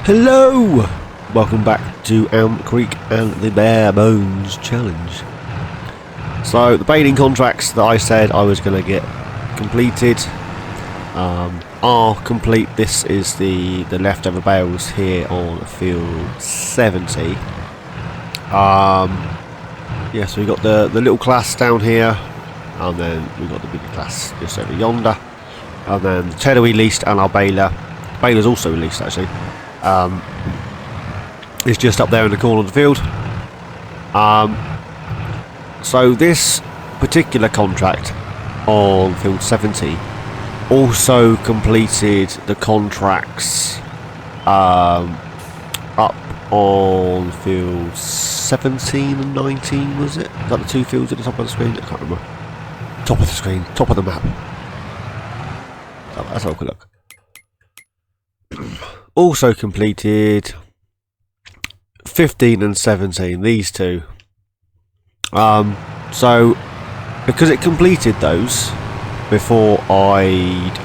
Hello! Welcome back to Elmcreek and the Barebones challenge. So the baling contracts that I said I was going to get completed are complete. This is the leftover bales here on field 70. Yeah, so we got the little class down here, and then we got the bigger class just over yonder, and then the tailor we leased and our baler. Baler's also released actually. It's just up there in the corner of the field. So this particular contract on field 70 also completed the contracts up on field 17 and 19, was it? Is that the two fields at the top of the screen? I can't remember. Top of the screen, top of the map. Let's have a quick look. Also completed 15 and 17, these two. So because it completed those before I'd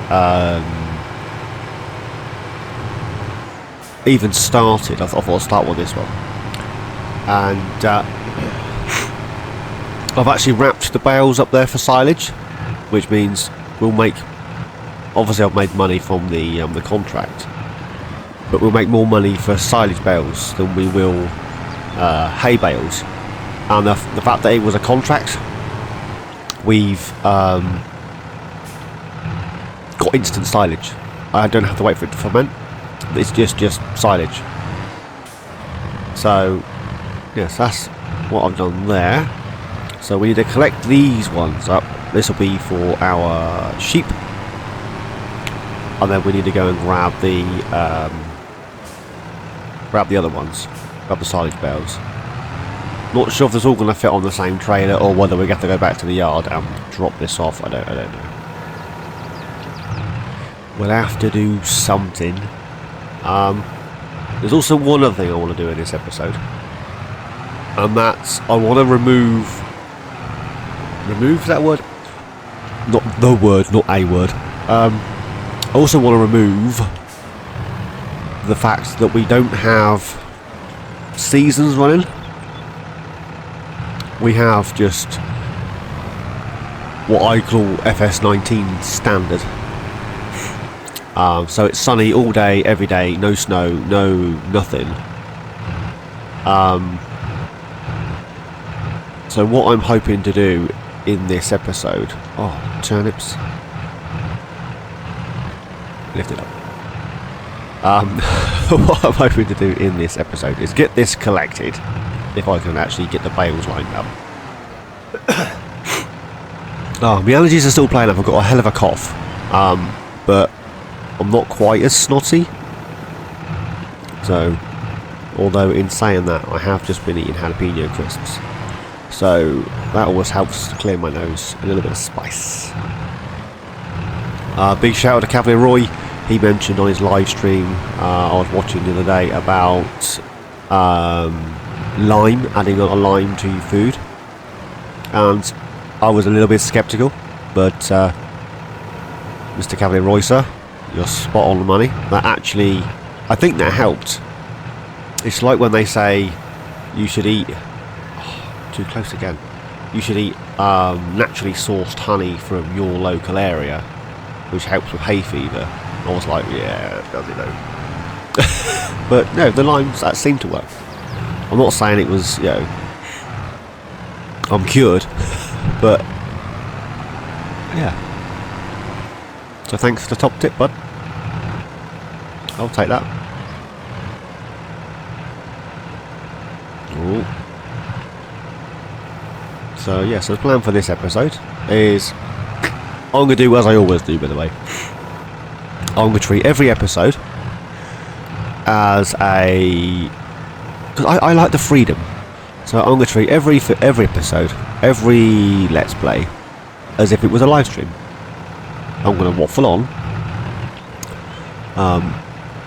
even started, I thought I'd start with this one, and I've actually wrapped the bales up there for silage, which means we'll make, obviously I've made money from the contract, but we'll make more money for silage bales than we will hay bales. And the fact that it was a contract, we've got instant silage. I don't have to wait for it to ferment. It's just silage. So yes, that's what I've done there. So we need to collect these ones up. This will be for our sheep, and then we need to go and grab the other ones, grab the silage bales. Not sure if this all going to fit on the same trailer or whether we have to go back to the yard and drop this off. I don't know. We'll have to do something. There's also one other thing I want to do in this episode, and that's I want to remove that word, not the word, not a word. I also want to remove the fact that we don't have seasons running. We have just what I call FS19 standard. So it's sunny all day, every day, no snow, no nothing. So what I'm hoping to do in this episode... Oh, turnips. Lift it up. What I'm hoping to do in this episode is get this collected, if I can actually get the bales lined up. Oh, my allergies are still playing up. I've got a hell of a cough, but I'm not quite as snotty. So, although in saying that, I have just been eating jalapeno crisps, so that always helps to clear my nose. A little bit of spice. Big shout out to Cavalier Roy. He mentioned on his live stream I was watching the other day about lime, adding a lime to your food, and I was a little bit sceptical, but Mr. Cavalier Roy, sir, you're spot on the money. That actually, I think that helped. It's like when they say you should eat, too close again, you should eat naturally sourced honey from your local area, which helps with hay fever. I was like, yeah, does it though? But no, the limes, that seemed to work. I'm not saying it was, you know, I'm cured, but yeah. So thanks for the top tip, bud. I'll take that. Ooh. So yeah, so the plan for this episode is I'm going to do as I always do, by the way. I'm going to treat every episode as a... because I like the freedom. So I'm going to treat every episode, every Let's Play, as if it was a live stream. I'm going to waffle on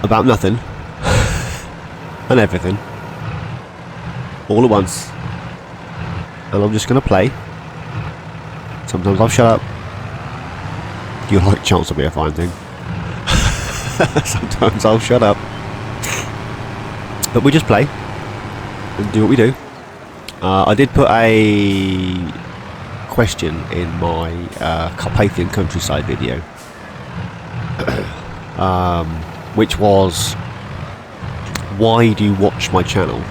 about nothing and everything all at once, and I'm just going to play. Sometimes I'll shut up. Your like chance will be a fine thing. Sometimes I'll shut up. But we just play and do what we do. I did put a question in my Carpathian countryside video, which was, why do you watch my channel?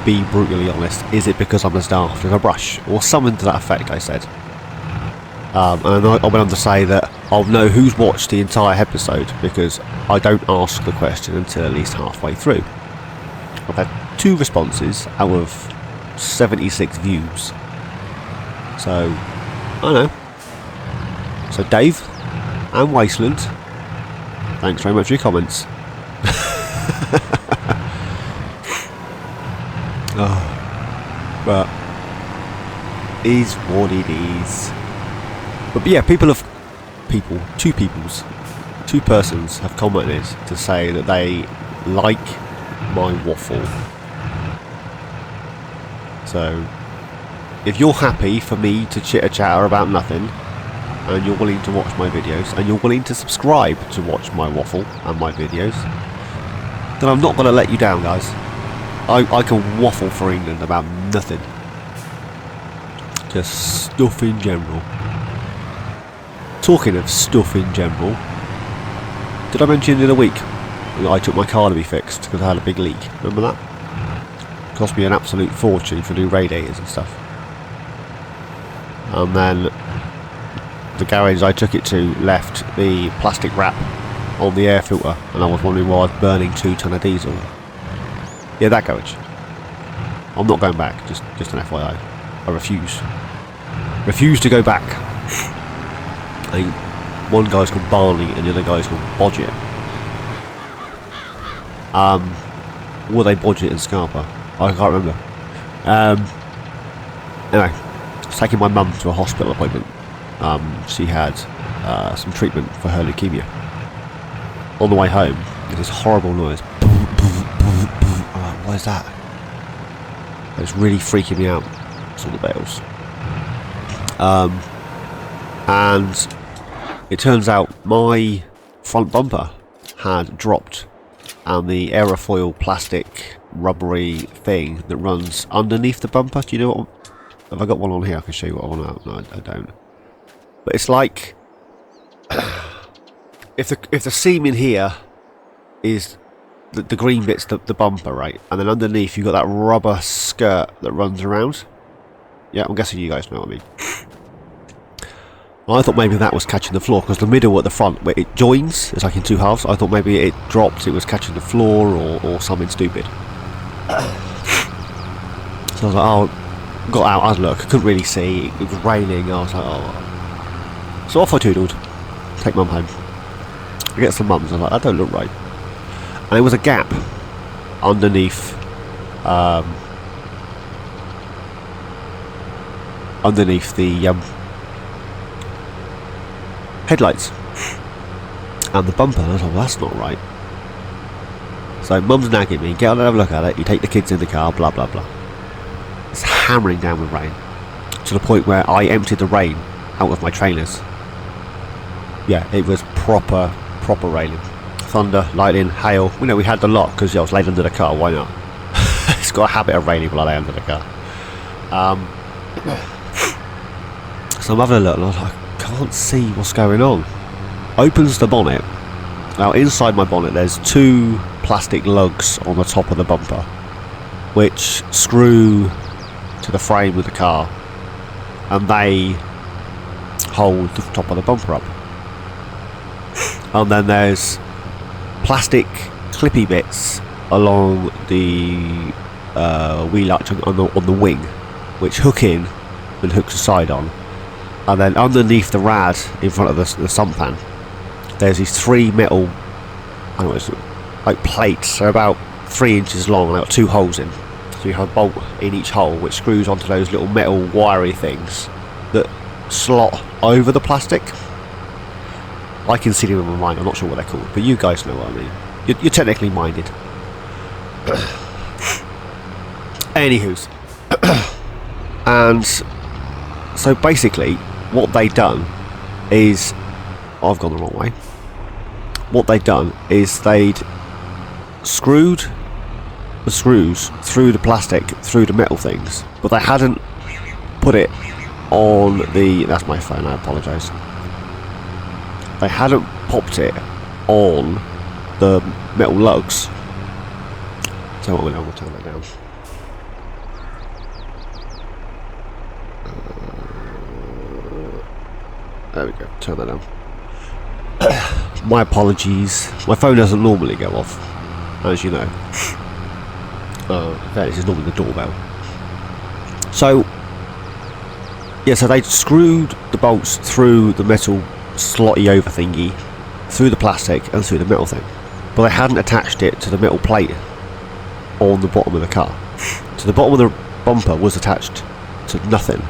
Be brutally honest. Is it because I'm as daft as a brush? Or something to that effect, I said. And I went on to say that I'll know who's watched the entire episode because I don't ask the question until at least halfway through. I've had 2 responses out of 76 views. So, I don't know. So Dave and Wasteland, thanks very much for your comments. But is what it is. But yeah, two persons have commented to say that they like my waffle. So if you're happy for me to chitter-chatter about nothing, and you're willing to watch my videos, and you're willing to subscribe to watch my waffle and my videos, then I'm not going to let you down, guys. I can waffle for England about nothing. Just stuff in general. Talking of stuff in general, did I mention the other week that I took my car to be fixed because I had a big leak? Remember that? Cost me an absolute fortune for new radiators and stuff. And then the garage I took it to left the plastic wrap on the air filter, and I was wondering why I was burning 2 ton of diesel. Yeah, that garage. I'm not going back, just an FYI. I refuse. Refuse to go back. I think one guy's called Barney and the other guy's called Bodget. Were they Bodget and Scarpa? I can't remember. Anyway, I was taking my mum to a hospital appointment. She had some treatment for her leukemia. On the way home, there's this horrible noise. What is that? It's really freaking me out. It's all the bells. And it turns out my front bumper had dropped, and the aerofoil plastic rubbery thing that runs underneath the bumper. Do you know what? Have I got one on here? I can show you what I want. No, I don't. But it's like if the seam in here is the green bit's the bumper, right? And then underneath you've got that rubber skirt that runs around. Yeah, I'm guessing you guys know what I mean. I thought maybe that was catching the floor, because the middle at the front where it joins, it's like in 2 halves. I thought maybe it dropped, it was catching the floor or something stupid. So I was like, oh, got out, I had a look, I couldn't really see, it was raining, I was like, oh. So off I tootled, take mum home. I get some mums, I was like, that don't look right. And there was a gap underneath the headlights and the bumper, and I was like, well, that's not right. So mum's nagging me, get on and have a look at it, you take the kids in the car, blah blah blah. It's hammering down with rain, to the point where I emptied the rain out of my trainers. Yeah, it was proper raining. Thunder, lightning, hail. We know we had the lot because I was laid under the car, why not? It's got a habit of raining while I lay under the car. So I'm having a look and I was like, can't see what's going on. Opens the bonnet. Now inside my bonnet there's 2 plastic lugs on the top of the bumper, which screw to the frame of the car, and they hold the top of the bumper up. And then there's plastic clippy bits along the wheel arch on the wing, which hook in and hooks the side on. And then underneath the rad in front of the sunpan, there's these 3 metal, I don't know, it's like plates. They're about 3 inches long and they've got 2 holes in. So you have a bolt in each hole which screws onto those little metal wiry things that slot over the plastic. I can see them in my mind, I'm not sure what they're called, but you guys know what I mean. You're technically minded. Anywho's. And so basically what they done is, I've gone the wrong way. What they'd done is they'd screwed the screws through the plastic, through the metal things, but they hadn't put it on the... That's my phone, I apologise. They hadn't popped it on the metal lugs. So I'm going to turn that down. There we go, turn that down. My apologies. My phone doesn't normally go off, as you know. This is normally the doorbell. So, yeah, so they screwed the bolts through the metal slotty over thingy, through the plastic and through the metal thing. But they hadn't attached it to the metal plate on the bottom of the car. So the bottom of the bumper was attached to nothing.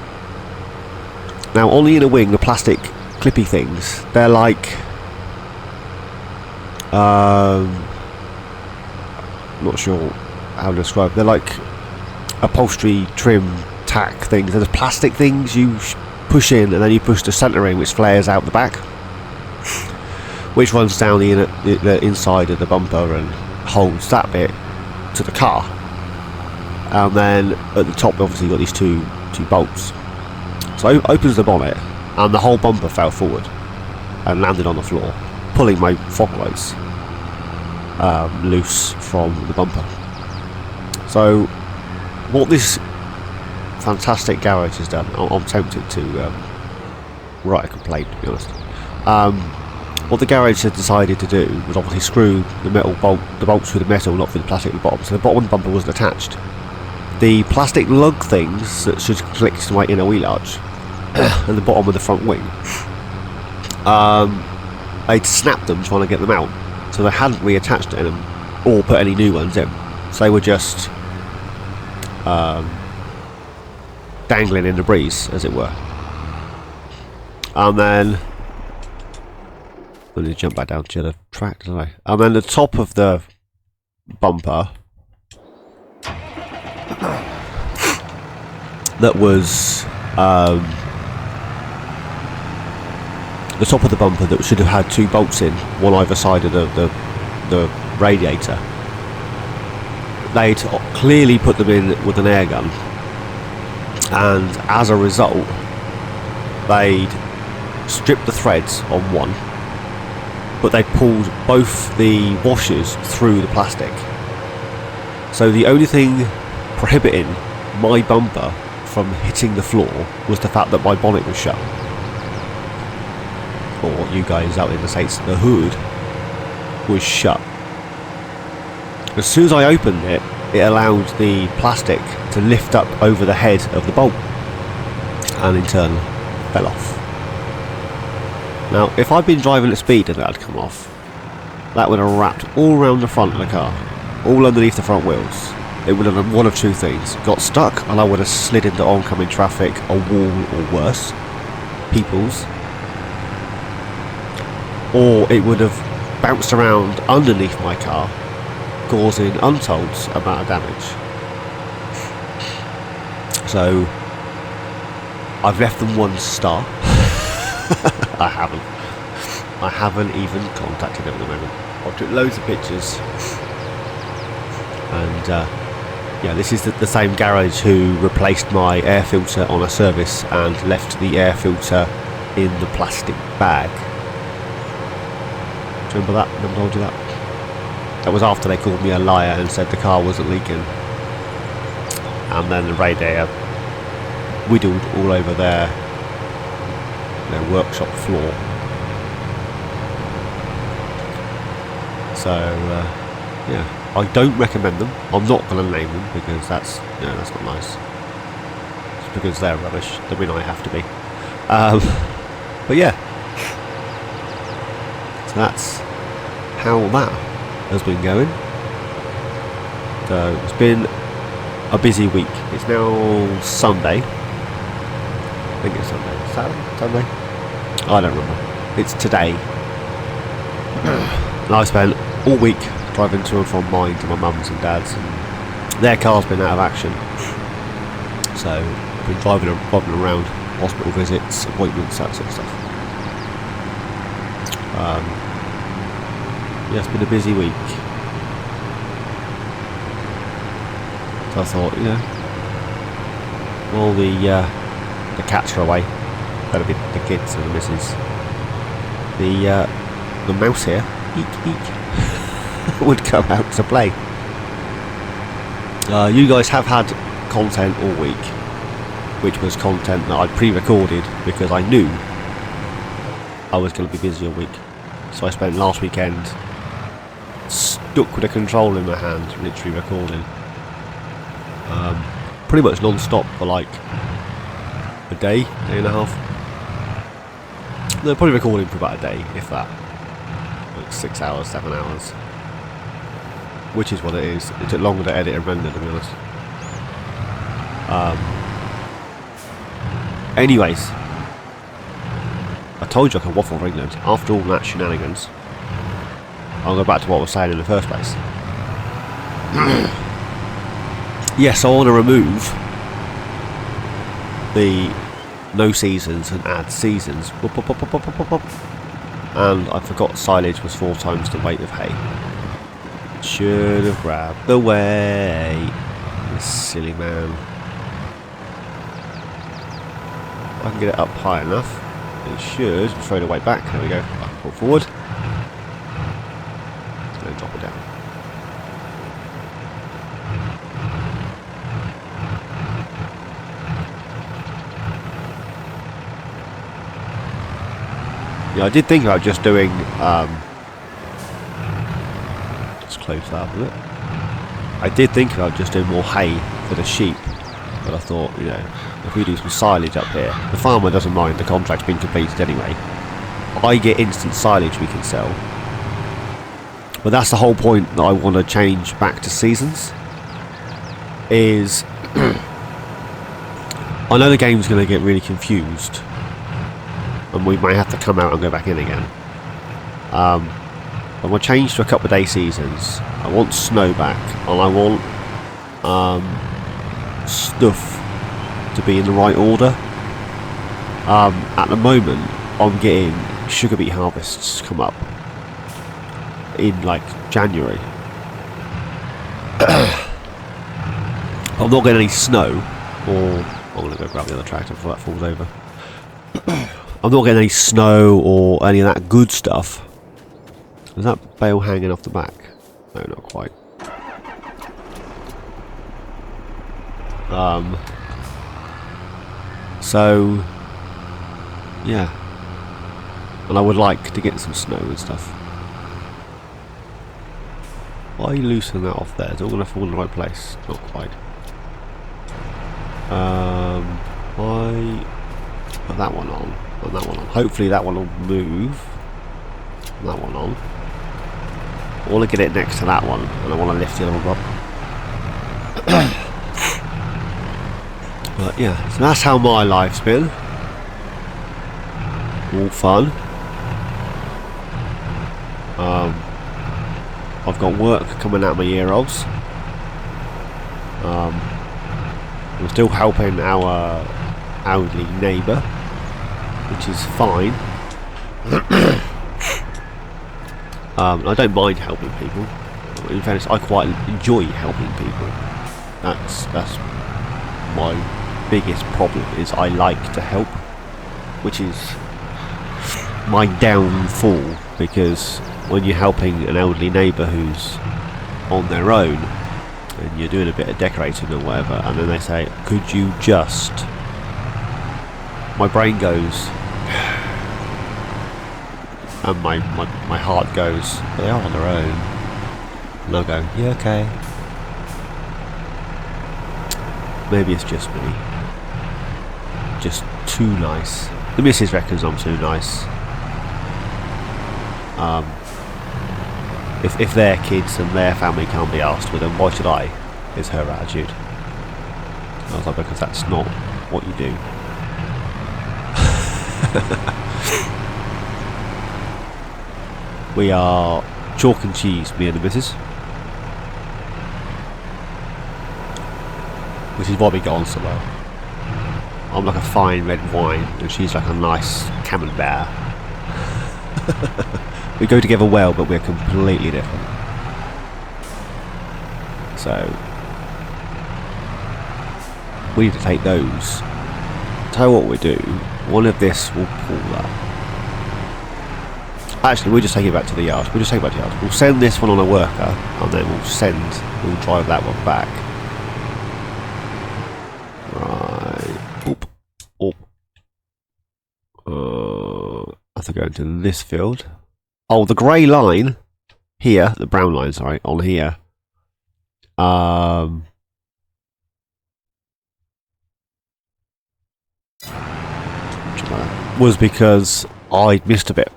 Now on the inner wing, the plastic clippy things, they're like I'm not sure how to describe. They're like upholstery trim tack things. There's plastic things you push in, and then you push the centering, which flares out the back, which runs down the inside of the bumper and holds that bit to the car. And then at the top, obviously, you've got these two bolts. So it opens the bonnet, and the whole bumper fell forward and landed on the floor, pulling my fog lights loose from the bumper. So what this fantastic garage has done, I'm tempted to write a complaint, to be honest. What the garage had decided to do was obviously screw the bolts through the metal, not through the plastic at the bottom. So the bottom of the bumper wasn't attached. The plastic lug things that should click to my inner wheel arch and the bottom of the front wing, they'd snapped them trying to get them out, so they hadn't reattached them or put any new ones in. So they were just dangling in the breeze, as it were. And then I need to jump back down to the track, don't I? And then the top of the bumper that was the top of the bumper that should have had two bolts in, one either side of the radiator. They'd clearly put them in with an air gun, and as a result they'd stripped the threads on one, but they pulled both the washers through the plastic. So the only thing prohibiting my bumper from hitting the floor was the fact that my bonnet was shut. Or you guys out in the States, the hood was shut. As soon as I opened it, it allowed the plastic to lift up over the head of the bolt, and in turn fell off. Now, if I'd been driving at speed and that had come off, that would have wrapped all around the front of the car, all underneath the front wheels. It would have done one of two things: got stuck, and I would have slid into oncoming traffic, a wall, or worse, people's. Or it would have bounced around underneath my car, causing untold amount of damage. So I've left them 1 star. I haven't even contacted them at the moment. I took loads of pictures, and yeah, this is the same garage who replaced my air filter on a service and left the air filter in the plastic bag. Do you remember that? Never told you that? That was after they called me a liar and said the car wasn't leaking. And then the radiator whittled all over their workshop floor. So yeah, I don't recommend them. I'm not going to name them because that's not nice. It's because they're rubbish. I mean, I have to be. But yeah, so that's how that has been going. So it's been a busy week. It's now Sunday. I think it's Sunday. Saturday? Sunday? I don't remember. It's today. And I spent all week driving to and from mine to my mum's and dad's, and their car's been out of action. So I've been driving around, hospital visits, appointments, that sort of stuff. Yeah, it's been a busy week. So I thought, you know, while the cats are away, that'll be the kids and the missus. The mouse here, eek eek, would come out to play. You guys have had content all week, which was content that I'd pre-recorded because I knew I was going to be busy all week. So I spent last weekend stuck with a controller in my hand, literally recording. Pretty much non-stop for like a day and a half. They're probably recording for about a day, if that. Like 6 hours, 7 hours. Which is what it is. It took longer to edit and render, to be honest. Anyways, I told you I could waffle for England. After all that shenanigans, I'll go back to what I was saying in the first place. Yes, I want to remove the no seasons and add seasons. And I forgot silage was 4 times the weight of hay. Should have grabbed the way. This silly man. If I can get it up high enough, it should throw the weight back. There we go. I can pull forward. Then drop it down. Yeah, I did think about just doing, let's close that up a bit. I did think about just doing more hay for the sheep, but I thought, you know, if we do some silage up here, the farmer doesn't mind, the contract's been completed anyway. I get instant silage we can sell. But that's the whole point that I want to change back to seasons, is, I know the game's going to get really confused, and we may have to come out and go back in again. But we'll change to a couple of day seasons. I want snow back, and I want stuff to be in the right order. At the moment, I'm getting sugar beet harvests come up in like January. I'm not getting any snow, or I'm going to go grab the other tractor before that falls over. I'm not getting any snow or any of that good stuff. Is that bale hanging off the back? No, not quite. So, yeah. And I would like to get some snow and stuff. Why are you loosening that off there? Is it all going to fall in the right place? Not quite. I put that one on. Put that one on. Hopefully that one will move. That one on. I want to get it next to that one, and I want to lift the other one up. But yeah, so that's how my life's been. All fun. I've got work coming out of my ear holes. I'm still helping our elderly neighbour, which is fine. I don't mind helping people. In fairness, I quite enjoy helping people. That's my biggest problem, is I like to help, which is my downfall, because when you're helping an elderly neighbour who's on their own and you're doing a bit of decorating or whatever, and then they say, could you just, my brain goes, and my heart goes, they are on their own, and I'll go, yeah, okay, maybe it's just me, just too nice. The missus reckons I'm too nice. If their kids and their family can't be asked with them, why should I? Is her attitude. I was like, because that's not what you do. We are chalk and cheese, me and the missus, which is why we get on so well. I'm like a fine red wine, and she's like a nice camembert. We go together well, but we're completely different. So, we need to take those. Tell you what we do. One of this will pull that. Actually, we'll just take it back to the yard. We'll send this one on a worker, and then we'll drive that one back. Right. Oop. I have to go into this field. Oh, the grey line here, the brown line, sorry, on here. Was because I missed a bit.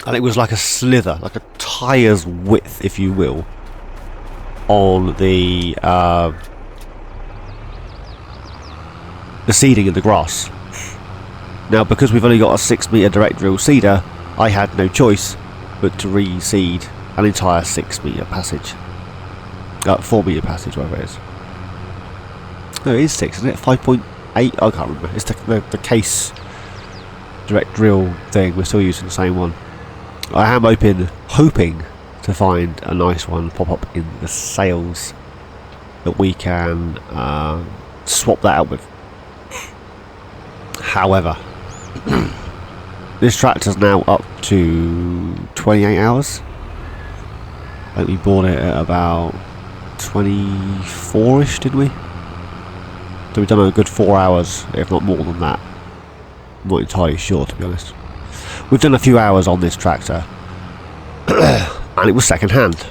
And it was like a slither, like a tyre's width, if you will, on the seeding of the grass. Now, because we've only got a 6 metre direct drill seeder, I had no choice but to reseed an entire 6 metre passage. 4 metre passage, whatever it is. No, it is 6, isn't it? 5.8? I can't remember. It's the case direct drill thing. We're still using the same one. I am hoping to find a nice one pop up in the sales that we can swap that out with. However, this tractor's now up to 28 hours. I think we bought it at about 24-ish, did we? So we've done a good 4 hours, if not more than that. I'm not entirely sure, to be honest. We've done a few hours on this tractor, and it was second hand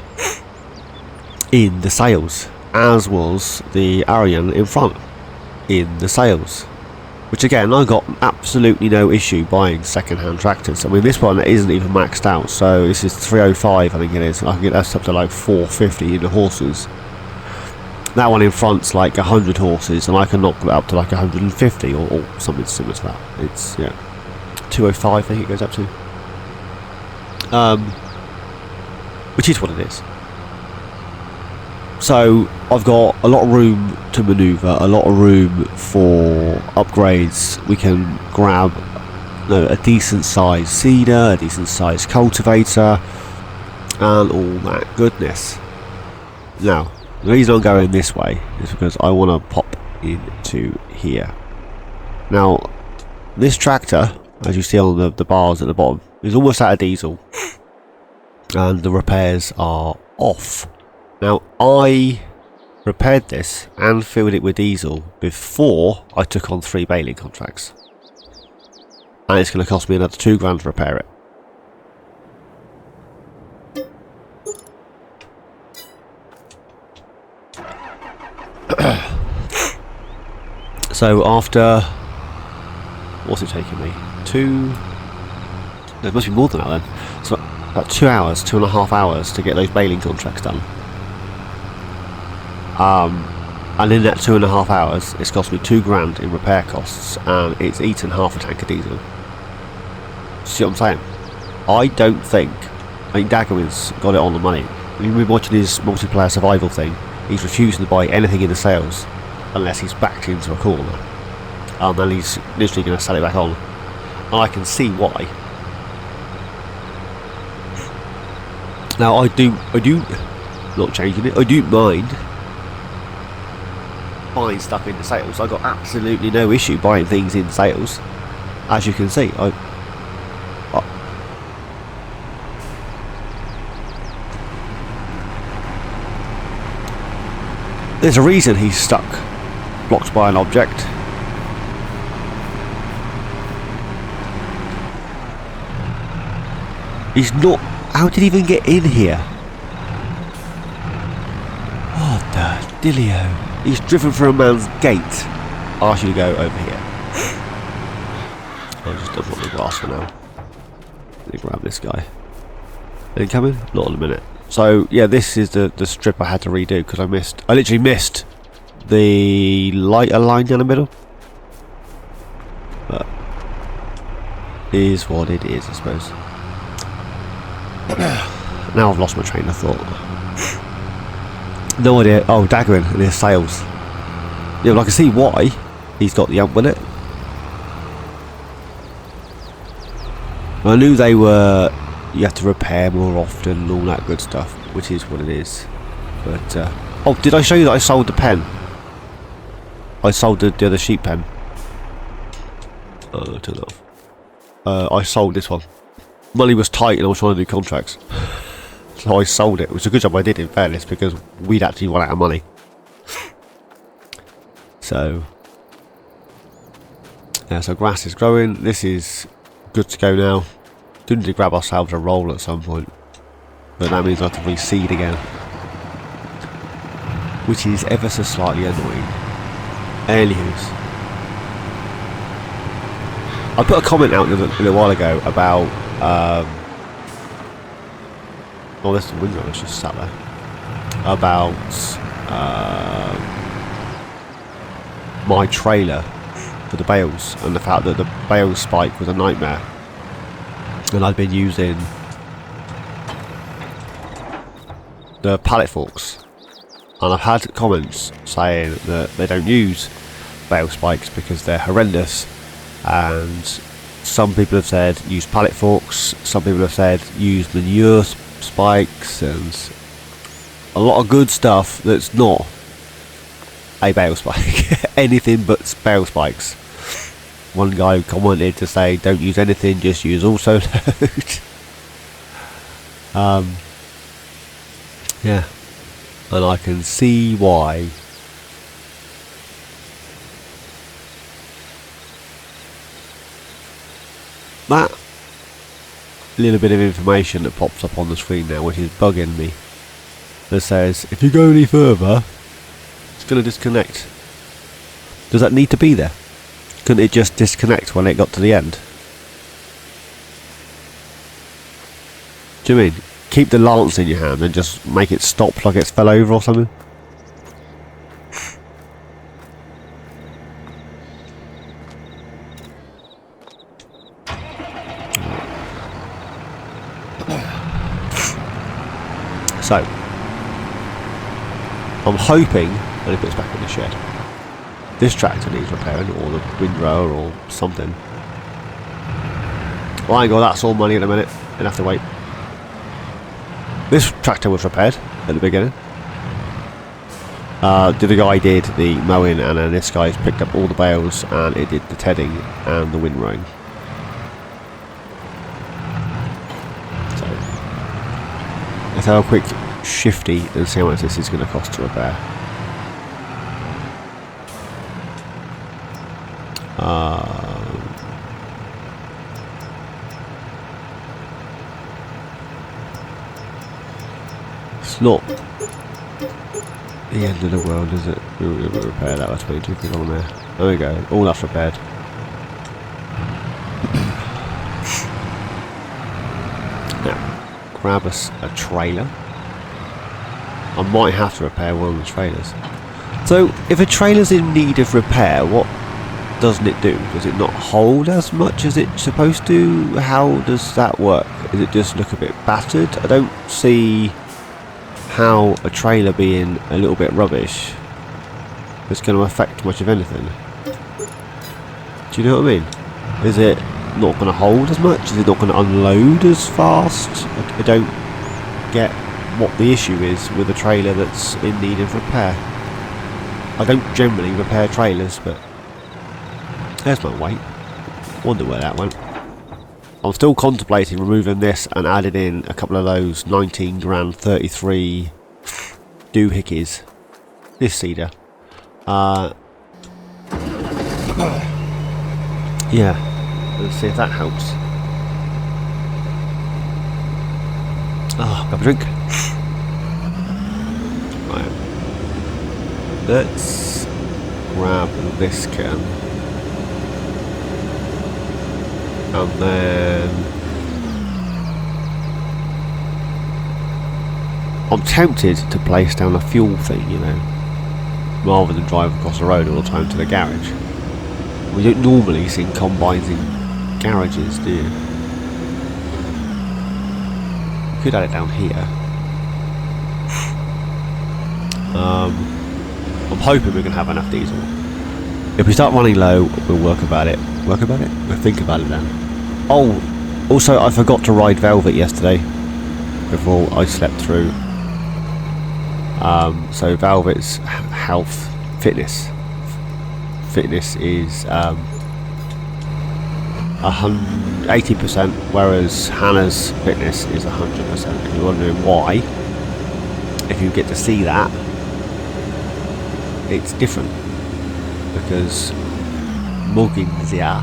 in the sales, as was the Arian in front in the sales. Which again, I got absolutely no issue buying second hand tractors. I mean, this one isn't even maxed out, so this is 305, I think it is. I can get that up to like 450 in the horses. That one in front's like 100 horses, and I can knock that up to like 150 or something similar to that. It's, yeah, 205 I think it goes up to. Which is what it is. So I've got a lot of room to manoeuvre, a lot of room for upgrades. We can grab a decent sized seeder, a decent sized cultivator, and all that goodness. Now, the reason I'm going this way is because I want to pop into here. Now, this tractor, as you see on the bars at the bottom, is almost out of diesel, and the repairs are off. Now, I repaired this and filled it with diesel before I took on 3 baling contracts, and it's going to cost me another £2 to repair it. So after, what's it taking me? It must be more than that then. So about 2 hours, 2.5 hours to get those baling contracts done. And in that 2.5 hours, it's cost me £2 in repair costs, and it's eaten half a tank of diesel. See what I'm saying? I think Daggerman's got it on the money. When you've been watching his multiplayer survival thing, he's refusing to buy anything in the sales unless he's backed into a corner, and then he's literally going to sell it back on. And I can see why. Now I do not changing it. I do mind buying stuff in the sales. I got absolutely no issue buying things in sales, as you can see. There's a reason he's stuck, blocked by an object. He's not. How did he even get in here? What the dealio? He's driven through a man's gate. I'll ask you to go over here. I'll just dump on the grass for now. Let me grab this guy. Incoming? Not in a minute. So yeah, this is the strip I had to redo because I literally missed the lighter line down the middle. But it is what it is, I suppose. Now I've lost my train of thought. No idea. Oh, Daggerin and his sails. Yeah, well, I can see why he's got the ump with it. I knew they were. You have to repair more often and all that good stuff, which is what it is. But oh, did I show you that I sold the pen? I sold the other sheep pen. Oh, turn it off. I sold this one. Money was tight and I was trying to do contracts. So I sold it. It was a good job I did, in fairness, because we'd actually run out of money. So, yeah, so grass is growing. This is good to go now. Do need to grab ourselves a roll at some point. But that means I have to reseed again. Which is ever so slightly annoying. Anywho's. I put a comment out a little while ago about oh, there's the window that's just sat there. About my trailer for the bales and the fact that the bale spike was a nightmare. And I'd been using the pallet forks. And I've had comments saying that they don't use bale spikes because they're horrendous. And some people have said use pallet forks, some people have said use manure spikes, and a lot of good stuff that's not a bale spike. Anything but bale spikes. One guy commented to say don't use anything, just use also load. Yeah, and I can see why. That little bit of information that pops up on the screen now, which is bugging me, that says if you go any further it's going to disconnect. Does that need to be there? Couldn't it just disconnect when it got to the end? Do you mean keep the lance in your hand and just make it stop like it's fell over or something? So, I'm hoping that it puts back in the shed. This tractor needs repairing, or the windrower, or something. Well, I ain't got that sort of money in a minute. I'll have to wait. This tractor was repaired at the beginning. The guy did the mowing, and then this guy's picked up all the bales, and it did the tedding and the windrowing. Let's have a quick shifty and see how much this is going to cost to repair. It's not the end of the world, is it? We'll repair that. That's 22 quid on there. There we go. All that's repaired. Grab us a trailer. I might have to repair one of the trailers. So if a trailer's in need of repair, what doesn't it do? Does it not hold as much as it's supposed to? How does that work? Does it just look a bit battered? I don't see how a trailer being a little bit rubbish is going to affect much of anything. Do you know what I mean? Is it not going to hold as much? Is it not going to unload as fast? I don't get what the issue is with a trailer that's in need of repair. I don't generally repair trailers, but there's my weight. Wonder where that went. I'm still contemplating removing this and adding in a couple of those 19 grand 33 doohickeys. This cedar. Yeah. Let's see if that helps. Ah, grab a drink. Right. Let's grab this can. And then I'm tempted to place down a fuel thing, you know, rather than drive across the road all the time to the garage. We don't normally see combines in garages, do you? Could add it down here. I'm hoping we're going to have enough diesel. If we start running low, we'll work about it. Work about it? We'll think about it then. Oh, also I forgot to ride Velvet yesterday before I slept through. So Velvet's health, fitness fitness is 80%, whereas Hannah's fitness is 100%. If you're wondering why, if you get to see that, it's different because muggins here.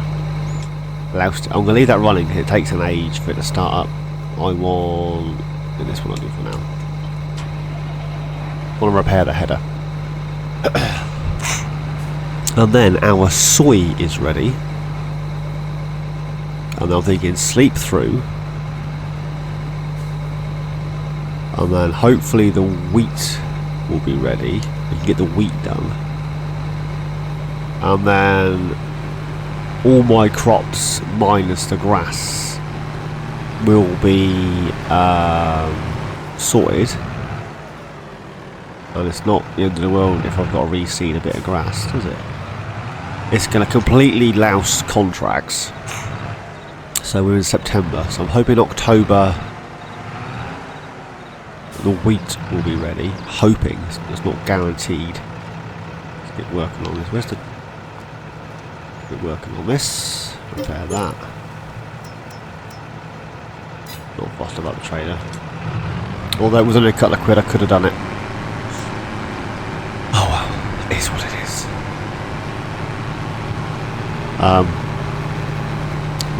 I'm going to leave that running. It takes an age for it to start up. I want this one. I'll do for now. I want to repair the header. And then our soy is ready. And I'm thinking sleep through. And then hopefully the wheat will be ready. We can get the wheat done. And then all my crops minus the grass will be sorted. And it's not the end of the world if I've got to reseed a bit of grass, does it? It's going to completely louse contracts. So we're in September, so I'm hoping October the wheat will be ready. Hoping, it's not guaranteed. Let's get working on this. Where's the... Get working on this. Repair that. Not fussed about the trailer. Although it was only a couple of quid, I could have done it. Oh well, it is what it is.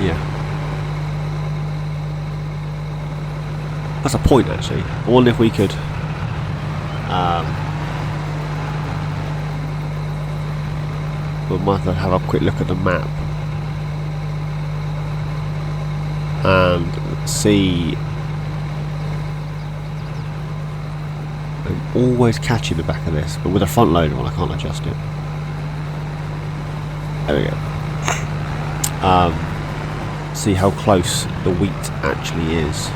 Yeah. That's a point actually. I wonder if we could we might have a quick look at the map and see. I'm always catching the back of this, but with a front loader on I can't adjust it. There we go. See how close the wheat actually is.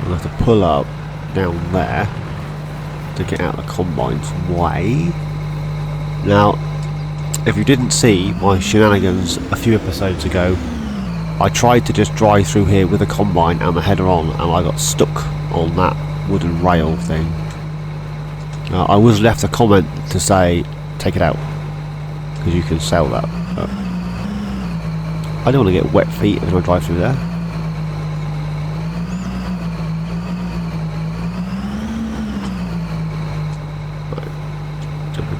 I'll have to pull up down there to get out the combine's way. Now, if you didn't see my shenanigans a few episodes ago, I tried to just drive through here with the combine and the header on, and I got stuck on that wooden rail thing. I was left a comment to say, take it out, because you can sell that. But I don't want to get wet feet when I drive through there.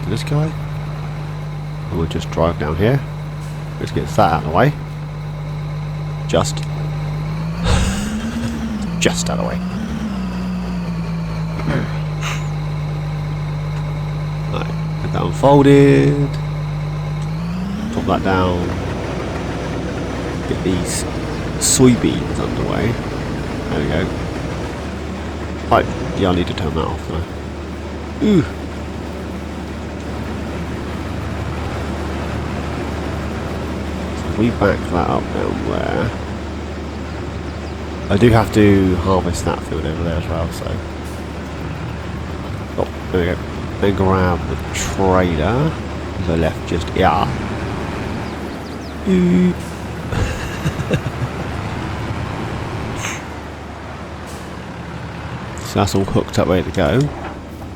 This guy, and we'll just drive down here. Let's get that out of the way. Just out of the way. Right, get that unfolded. Pop that down. Get these soybeans underway. There we go. Right, yeah, I need to turn that off though. Ooh. We back that up down there. I do have to harvest that field over there as well, so. Oh, there we go. Then grab the trailer. The left just yeah. So that's all hooked up, ready to go.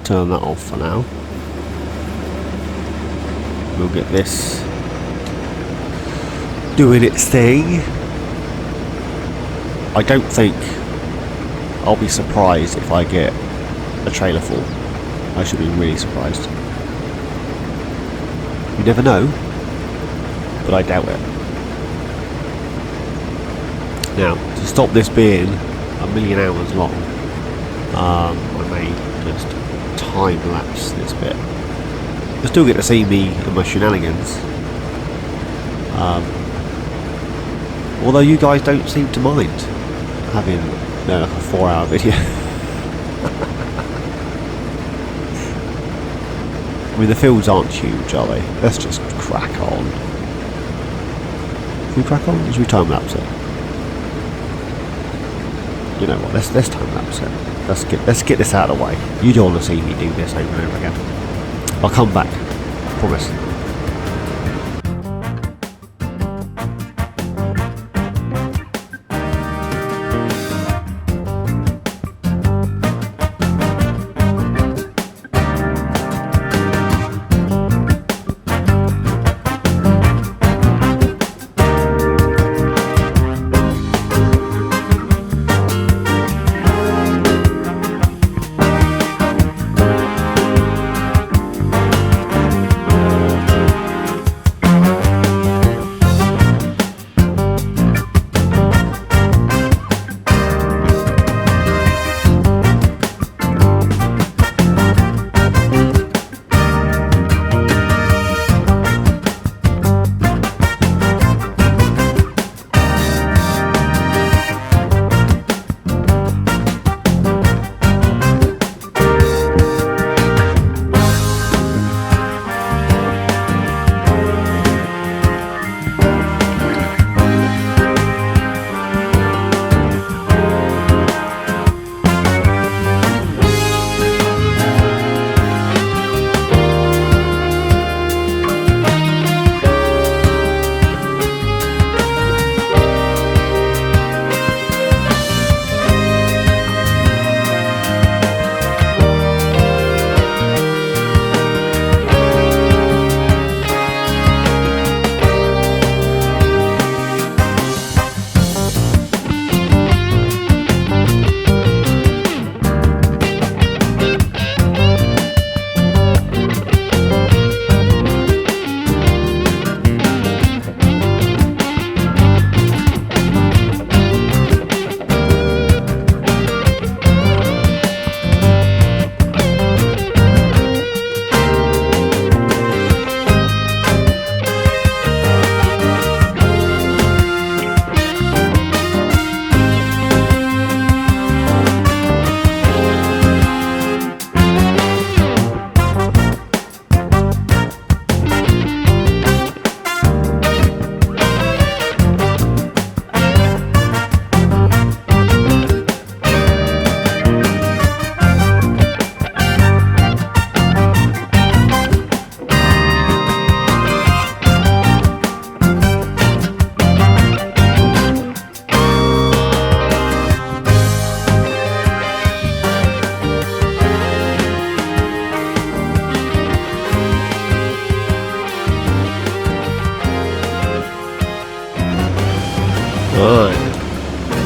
Turn that off for now. We'll get this doing its thing. I don't think I'll be surprised if I get a trailer full. I should be really surprised. You never know, but I doubt it. Now, to stop this being a million hours long, I may just time lapse this bit. You'll still get to see me and my shenanigans. Although you guys don't seem to mind having like a 4-hour video. I mean, the fields aren't huge, are they? Let's just crack on. Can we crack on? Should we time lapse it? You know what? Let's time lapse it. Let's get this out of the way. You don't want to see me do this over and over again. I'll come back. I promise.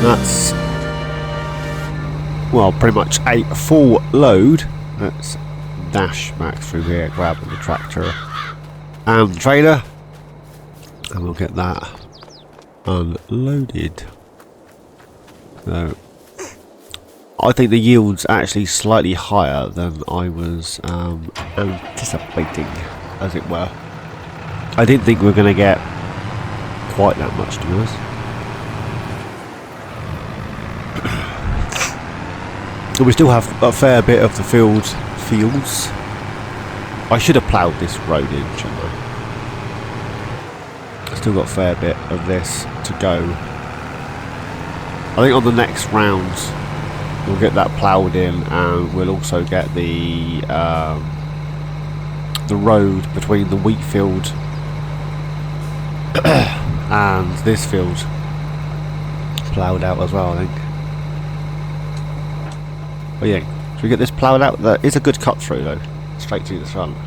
That's, well, pretty much a full load. Let's dash back through here, grab the tractor and the trailer, and we'll get that unloaded. So I think the yield's actually slightly higher than I was anticipating, as it were. I didn't think we were going to get quite that much, to be honest. But we still have a fair bit of the fields. I should have ploughed this road in, shouldn't I? Still got a fair bit of this to go. I think on the next round we'll get that ploughed in, and we'll also get the road between the wheat field and this field ploughed out as well, I think. But yeah, should we get this ploughed out? That is a good cut through though, straight through the front.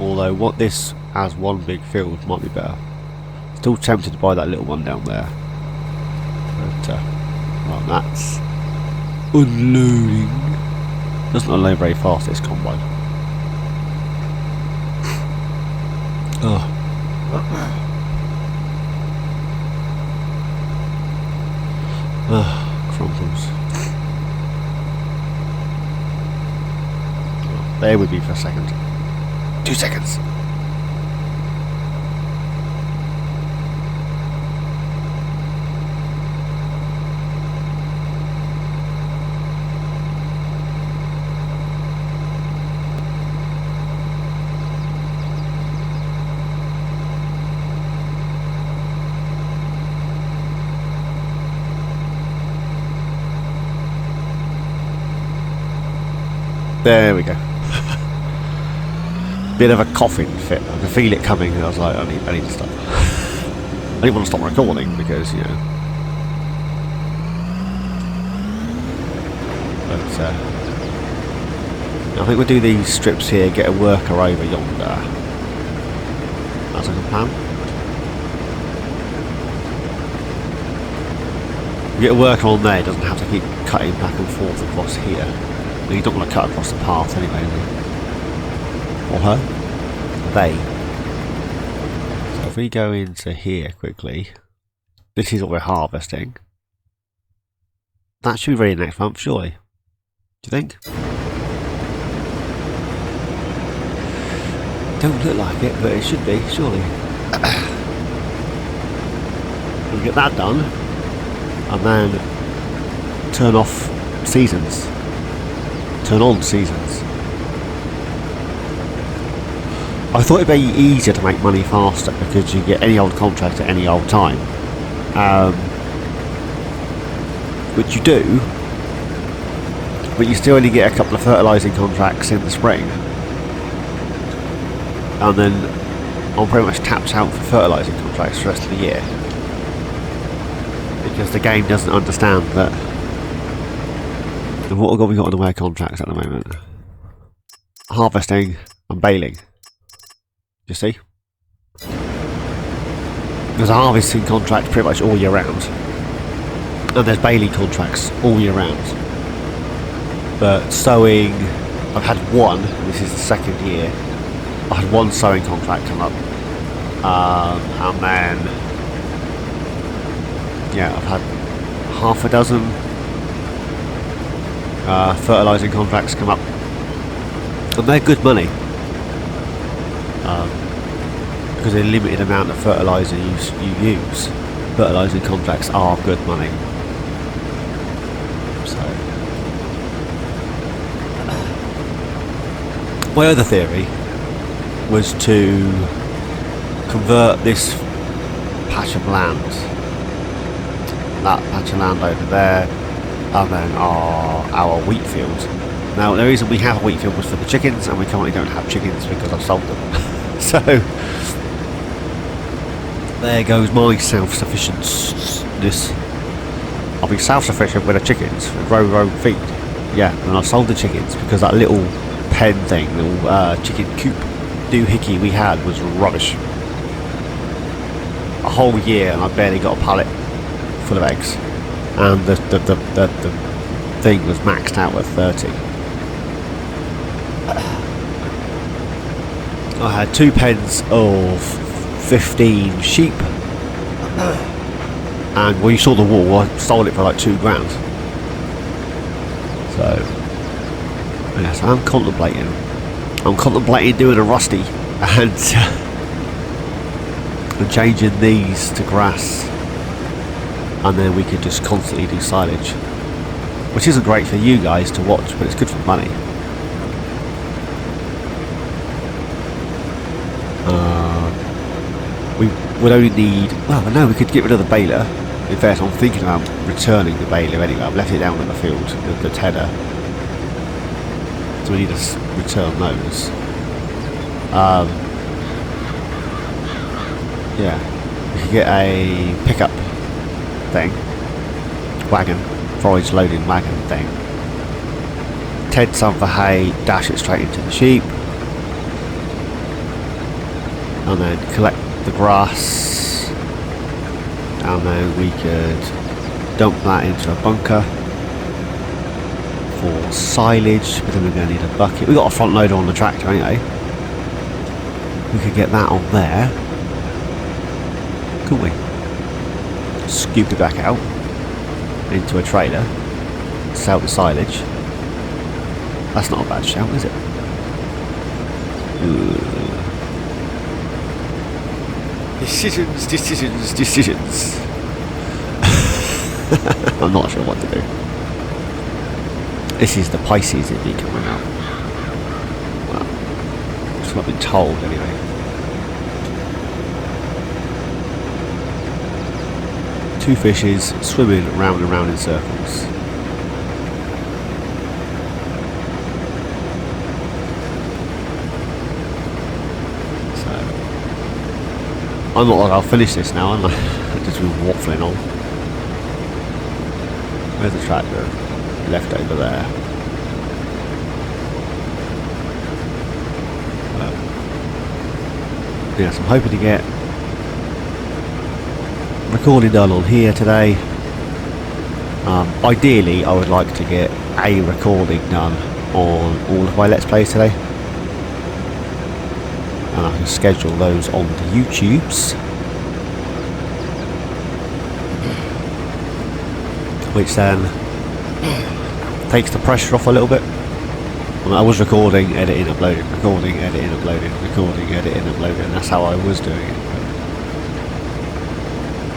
Although what this as one big field might be better. Still tempted to buy that little one down there. But well, that's unloading. Doesn't unload very fast, this combine. Oh. Crumples. There would be for a second. 2 seconds. There we go. Bit of a coughing fit. I could feel it coming, and I was like, I need to stop. I didn't want to stop recording because, you know. But I think we'll do these strips here, get a worker over yonder. That's a good plan. Get a worker on there, doesn't have to keep cutting back and forth across here. You don't want to cut across the path anyway, do you? Or her? They. So if we go into here quickly, this is what we're harvesting. That should be ready next month, surely. Do you think? Don't look like it, but it should be, surely. We'll get that done, and then turn off seasons. Turn on seasons. I thought it'd be easier to make money faster because you get any old contract at any old time, which you do, but you still only get a couple of fertilising contracts in the spring, and then I'm pretty much tapped out for fertilising contracts for the rest of the year because the game doesn't understand that. What have we got in the way of contracts at the moment? Harvesting and baling. You see? There's a harvesting contract pretty much all year round, and there's baling contracts all year round. But sowing, I've had one. This is the second year. I had one sowing contract come up, and then yeah, I've had half a dozen fertilising contracts come up, and they're good money because the limited amount of fertiliser you use. Fertilising contracts are good money. So my other theory was to convert this patch of land, that patch of land over there, and then our wheat field. Now the reason we have a wheat field was for the chickens, and we currently don't have chickens because I've sold them. So there goes my self-sufficientness. I'll be self-sufficient with the chickens, grow feed. Yeah, and I've sold the chickens because that little pen thing, little chicken coop doohickey we had was rubbish. A whole year and I barely got a pallet full of eggs. and the thing was maxed out at 30. I had 2 pens of 15 sheep, and when you saw the wall, I sold it for like £2 grand. So yes, I'm contemplating doing a rusty and changing these to grass, and then we could just constantly do silage, which isn't great for you guys to watch, but it's good for money. We would only need, well no, we could get rid of the baler. In fact, I'm thinking about returning the baler anyway. I've left it down in the field, the tedder, so we need to return those. Yeah, we could get a pickup thing, wagon, forage loading wagon thing, ted some for hay, dash it straight into the sheep, and then collect the grass, and then we could dump that into a bunker for silage, but then we're going to need a bucket. We've got a front loader on the tractor anyway. We could get that on there, couldn't we? Scoop it back out into a trailer, sell the silage. That's not a bad shout, is it? Decisions. I'm not sure what to do. This is the Pisces in me coming out. Well, that's what I've been told anyway. Two fishes swimming round and round in circles. I'm not like I'll finish this now, I'm just been waffling on. Where's the tractor? Left over there. Yes, I'm hoping to get recording done on here today. Ideally, I would like to get a recording done on all of my Let's Plays today. And I can schedule those on the YouTubes, which then takes the pressure off a little bit. I mean, I was recording, editing, uploading, recording, editing, uploading, recording, editing, uploading. That's how I was doing it.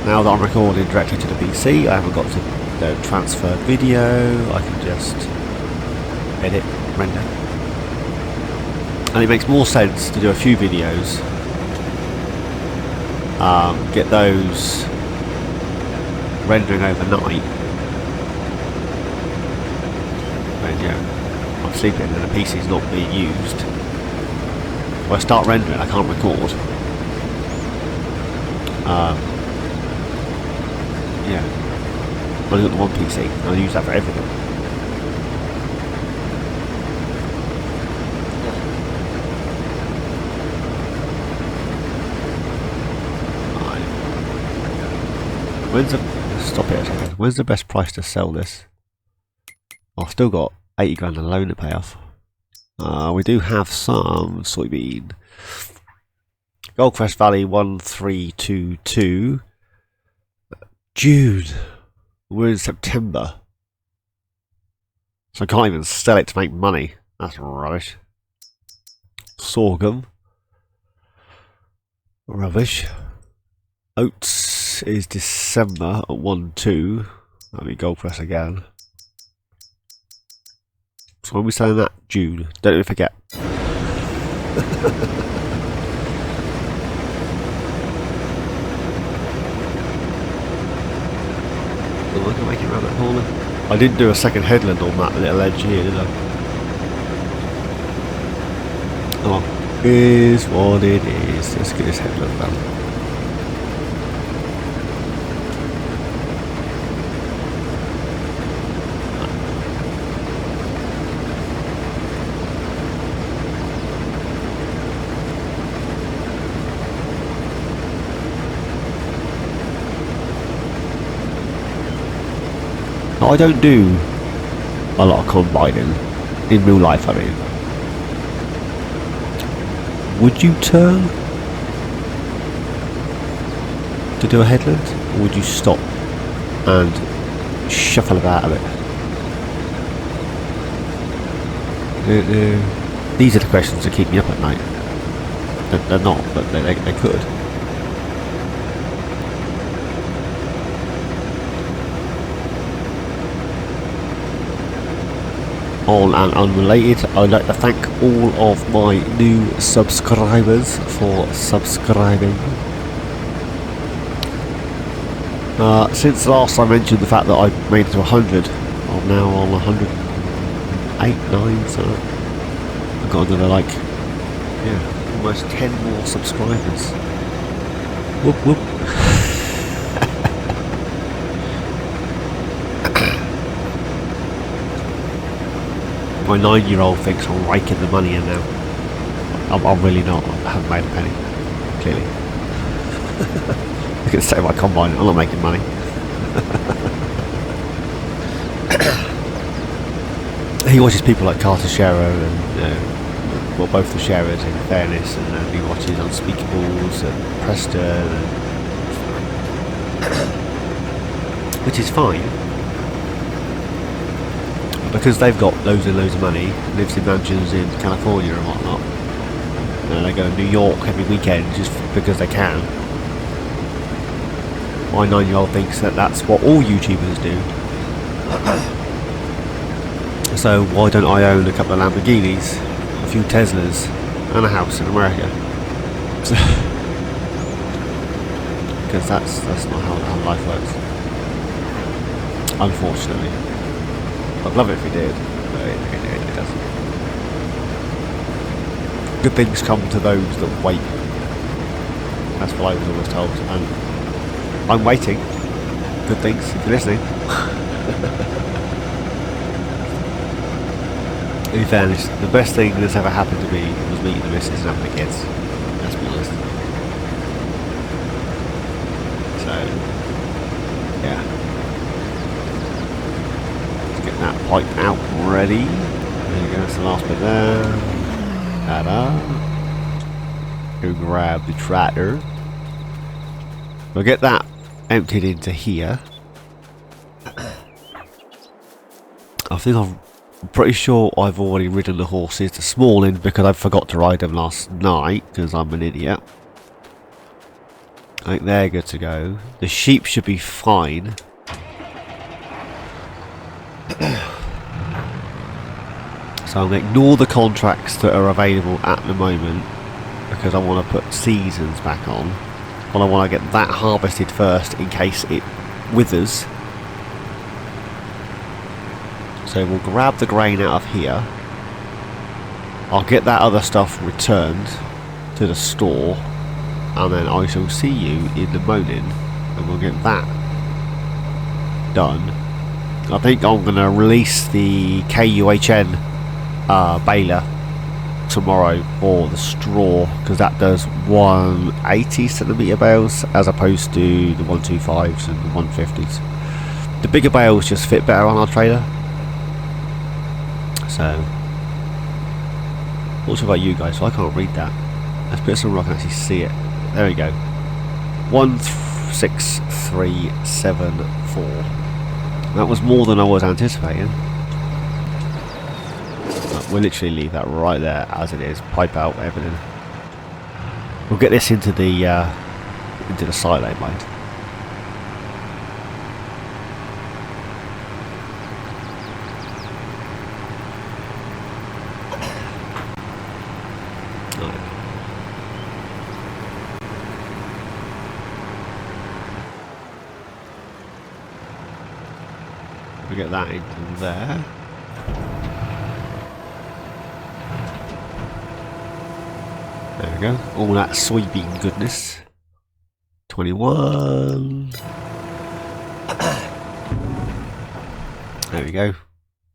Now that I'm recording directly to the PC, I haven't got to transfer video. I can just edit, render. And it makes more sense to do a few videos, get those rendering overnight, and yeah, I'm sleeping and the PC's not being used. When I start rendering, I can't record. Yeah, I've only got the one PC, and I use that for everything. Stop it a second. When's the best price to sell this? I've still got 80 grand of loan to pay off. We do have some soybean. Goldcrest Valley 1322. June. We're in September. So I can't even sell it to make money. That's rubbish. Sorghum. Rubbish. Oats is December at 1-2. That'll be gold press again. So when are we selling that? June. Don't let me forget. Oh, I can make it around that corner. I didn't do a second headland on that little edge here, did I? Oh, is what it is. Let's get this headland done. Now, I don't do a lot of combining in real life. I mean, would you turn to do a headland, or would you stop and shuffle about a bit? These are the questions that keep me up at night. They're not, but they could. On and unrelated, I'd like to thank all of my new subscribers for subscribing. Since last I mentioned the fact that I made it to 100, I'm now on 108, 9, so I've got another like, yeah, almost 10 more subscribers. Whoop whoop. My 9-year-old thinks I'm raking the money in now. I'm really not. I haven't made a penny, clearly. You can say my combine, I'm not making money. He watches people like Carter Scherer and, well, both the Scherers in fairness, and he watches Unspeakables and Pasture, which is fine. Because they've got loads and loads of money, lives in mansions in California and whatnot. And they go to New York every weekend just because they can. My 9-year-old thinks that that's what all YouTubers do. So why don't I own a couple of Lamborghinis, a few Teslas, and a house in America? Because that's not how life works. Unfortunately. I'd love it if he did, but it doesn't. Good things come to those that wait. That's what I was always told, and I'm waiting. Good things, if you're listening. In fairness, the best thing that's ever happened to me was meeting the missus and having the kids. Let's be honest. So, yeah. That pipe out ready. There you go, that's the last bit there. Ta-da. Go grab the tractor. We'll get that emptied into here. I'm pretty sure I've already ridden the horses this morning because I forgot to ride them last night because I'm an idiot. I think they're good to go. The sheep should be fine. So I'm going to ignore the contracts that are available at the moment because I want to put seasons back on. But I want to get that harvested first in case it withers. So we'll grab the grain out of here. I'll get that other stuff returned to the store, and then I shall see you in the morning and we'll get that done. I think I'm going to release the KUHN baler tomorrow for the straw, because that does 180cm bales as opposed to the 125s and the 150s. The bigger bales just fit better on our trailer. So, what's about you guys? So I can't read that. Let's put it somewhere I can actually see it. There we go. 16374. That was more than I was anticipating. But we'll literally leave that right there as it is. Pipe out everything. We'll get this into the silane mode. We'll get that into there. There we go. All that soybean goodness. 21. There we go.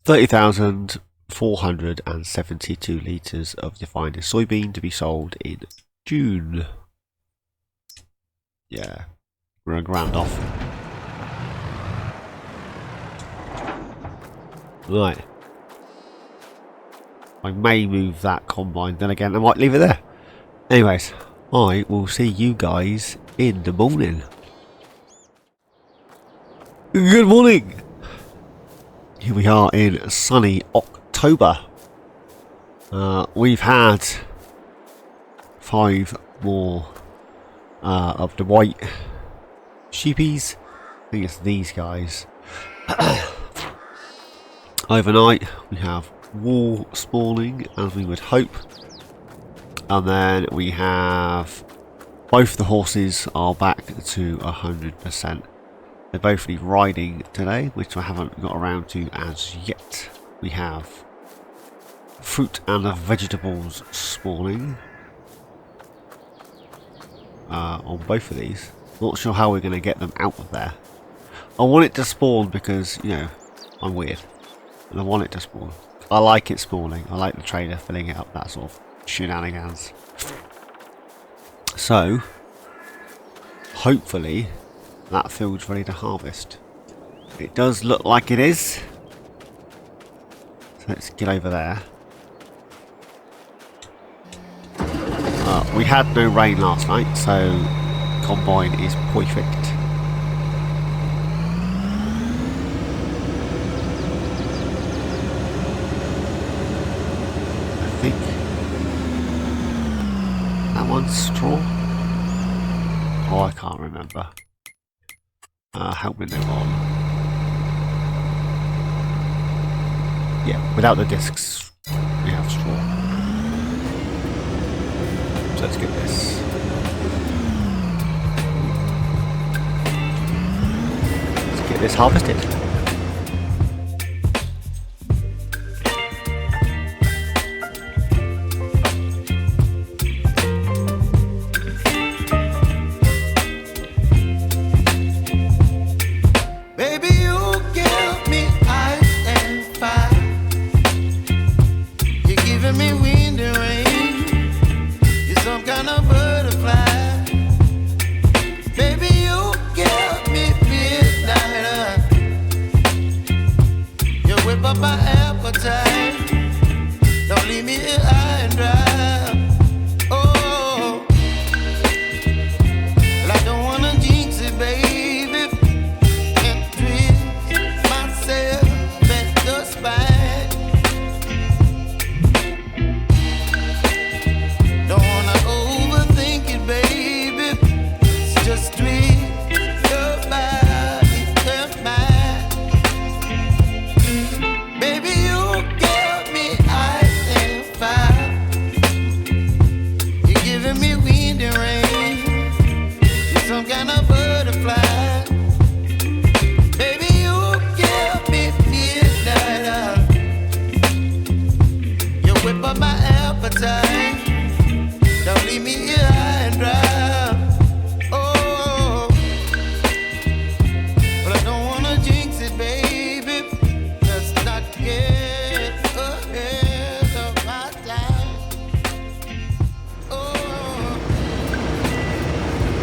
30,472 litres of the finest soybean to be sold in June. Yeah, we're a grand off. Right. I may move that combine, then again I might leave it there. Anyways, I will see you guys in the morning. Good morning! Here we are in sunny October. We've had 5 more of the white sheepies. I think it's these guys. Overnight we have wool spawning, as we would hope, and then we have both the horses are back to 100%. They're both riding today, which I haven't got around to as yet. We have fruit and vegetables spawning on both of these. Not sure how we're going to get them out of there. I want it to spawn because, you know, I'm weird. And I want it to spawn. I like it spawning. I like the trader filling it up, that sort of shenanigans. So, hopefully, that field's ready to harvest. It does look like it is. So let's get over there. We had no rain last night, so combine is perfect. I think that one's straw. Oh, I can't remember. Help me move on. Yeah, without the discs, we have straw. So let's get this. Let's get this harvested.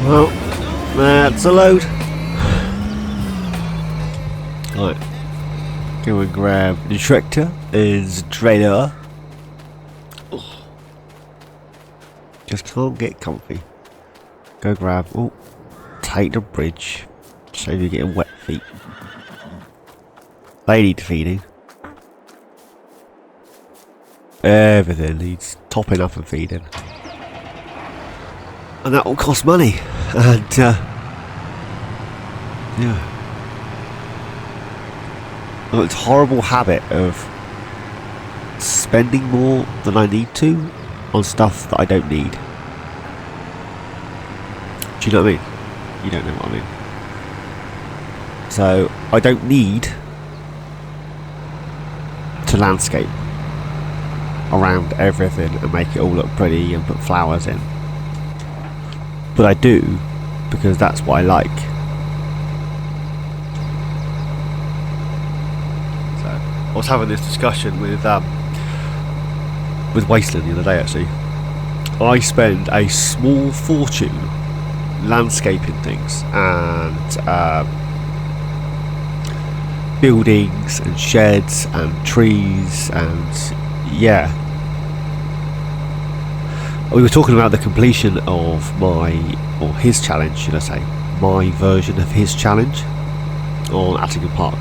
Well, that's a load. Right. Go and grab the tractor and the trailer. Just can't get comfy. Go grab, take the bridge. So you're getting wet feet. They need feeding. Everything needs topping up and feeding. And that will cost money. And, yeah. It's a horrible habit of spending more than I need to on stuff that I don't need. Do you know what I mean? You don't know what I mean. So, I don't need to landscape around everything and make it all look pretty and put flowers in. But I do, because that's what I like. So, I was having this discussion with Wasteland the other day actually. I spend a small fortune landscaping things and buildings and sheds and trees, and yeah. We were talking about the completion of his challenge, should I say, my version of his challenge on Attingham Park.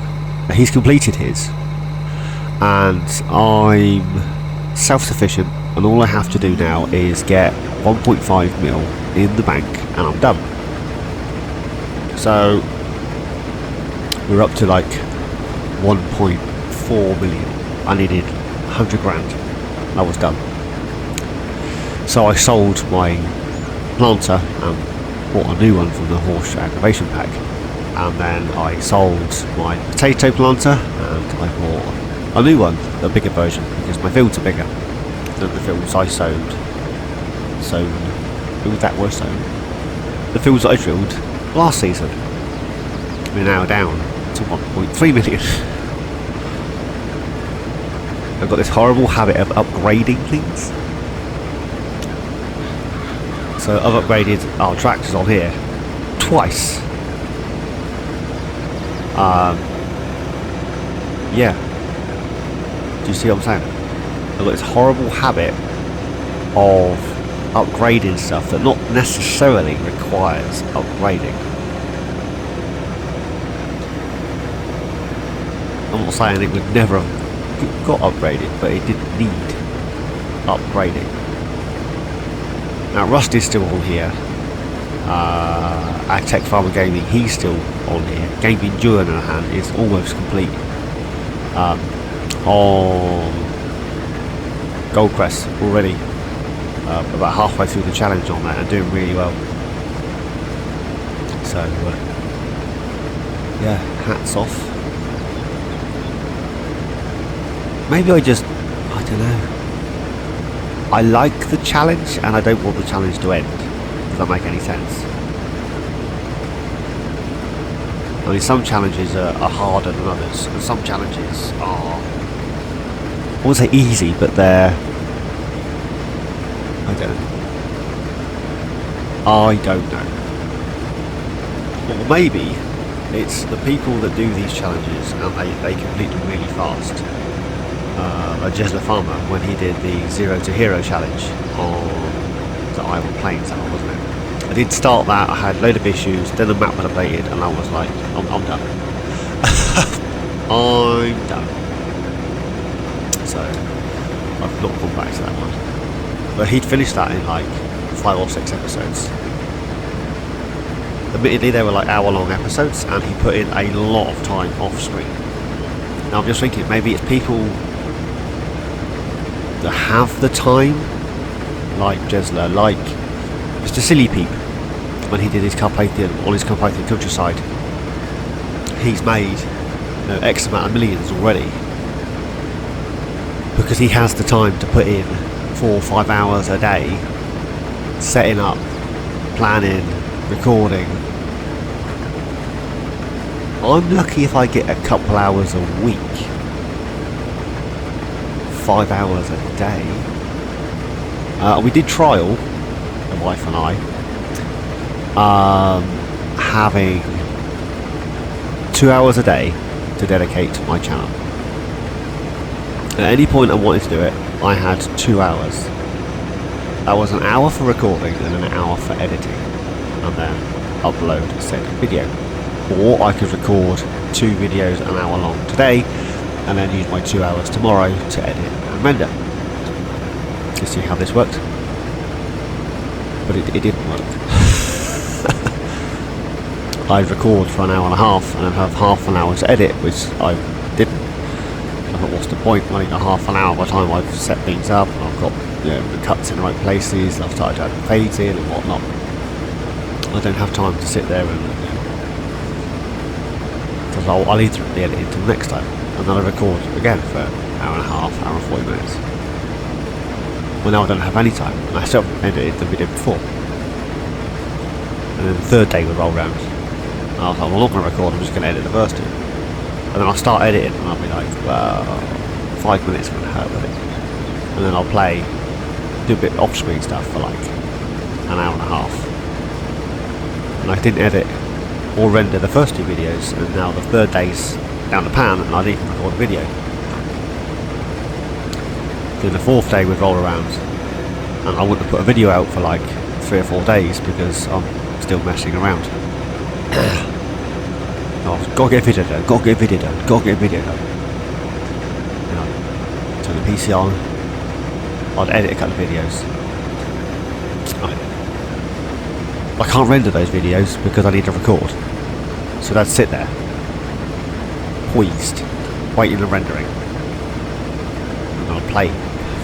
He's completed his, and I'm self-sufficient, and all I have to do now is get 1.5 mil in the bank and I'm done. So we're up to like 1.4 million. I needed 100 grand. I was done. So I sold my planter and bought a new one from the horse aggravation pack, and then I sold my potato planter and I bought a new one, a bigger version, because my fields are bigger than the fields I sowed. Who was that word sown? The fields that I drilled last season. We're now down to 1.3 million. I've got this horrible habit of upgrading things. So I've upgraded our tractors on here twice. Yeah. Do you see what I'm saying? I've got this horrible habit of upgrading stuff that not necessarily requires upgrading. I'm not saying it would never have got upgraded, but it didn't need upgrading. Now Rusty's still on here. Agtech Farmer Gaming, he's still on here. Gaming Journeyman is almost complete. On Goldcrest already about halfway through the challenge on that and doing really well. So yeah, hats off. Maybe I don't know. I like the challenge and I don't want the challenge to end. Does that make any sense? I mean, some challenges are harder than others, and some challenges are, I won't say easy, but they're, I don't know. Or maybe it's the people that do these challenges and they complete them really fast. Jesler Farmer, when he did the Zero to Hero challenge on the Isle Plains, wasn't it? I did start that, I had a load of issues, then the map was updated, and I was like, I'm done. I'm done. So, I've not gone back to that one. But he'd finished that in like 5 or 6 episodes. Admittedly, they were like hour-long episodes, and he put in a lot of time off-screen. Now I'm just thinking, maybe it's people that have the time, like Jesler, like Mr. Silly Peep, when he did his Carpathian, on his Carpathian countryside. He's made, you know, X amount of millions already because he has the time to put in 4 or 5 hours a day setting up, planning, recording. I'm lucky if I get a couple hours a week, 5 hours a day. We did trial, the wife and I, having 2 hours a day to dedicate to my channel. At any point I wanted to do it, I had 2 hours. That was an hour for recording and an hour for editing, and then upload said video. Or I could record 2 videos an hour long today, and then use my 2 hours tomorrow to edit and render. Let's see how this worked. But it didn't work. I'd record for an hour and a half and then have half an hour to edit, which I didn't. I thought, what's the point? I only got half an hour by the time I've set things up and I've got, you know, the cuts in the right places, I've started to add the fades in and whatnot. I don't have time to sit there and, because I'll either the edit until next time, and then I record again for an hour and a half, hour and 40 minutes. Well, now I don't have any time, and I still haven't edited the video before. And then the third day would roll round, and I was like, well, I'm not going to record, I'm just going to edit the first 2. And then I'll start editing, and I'll be like, well, 5 minutes would hurt with it. And then I'll play, do a bit of off-screen stuff for like an hour and a half. And I didn't edit or render the first 2 videos, and now the third day's down the pan and I'd even record a video. Then the 4th day would roll around and I wouldn't have put a video out for like 3 or 4 days because I'm still messing around. Oh, gotta get a video done, gotta get a video done, gotta get a video done. You know, turn the PC on, I'd edit a couple of videos. I can't render those videos because I need to record. So they'd sit there, poised, waiting and rendering. And I'll play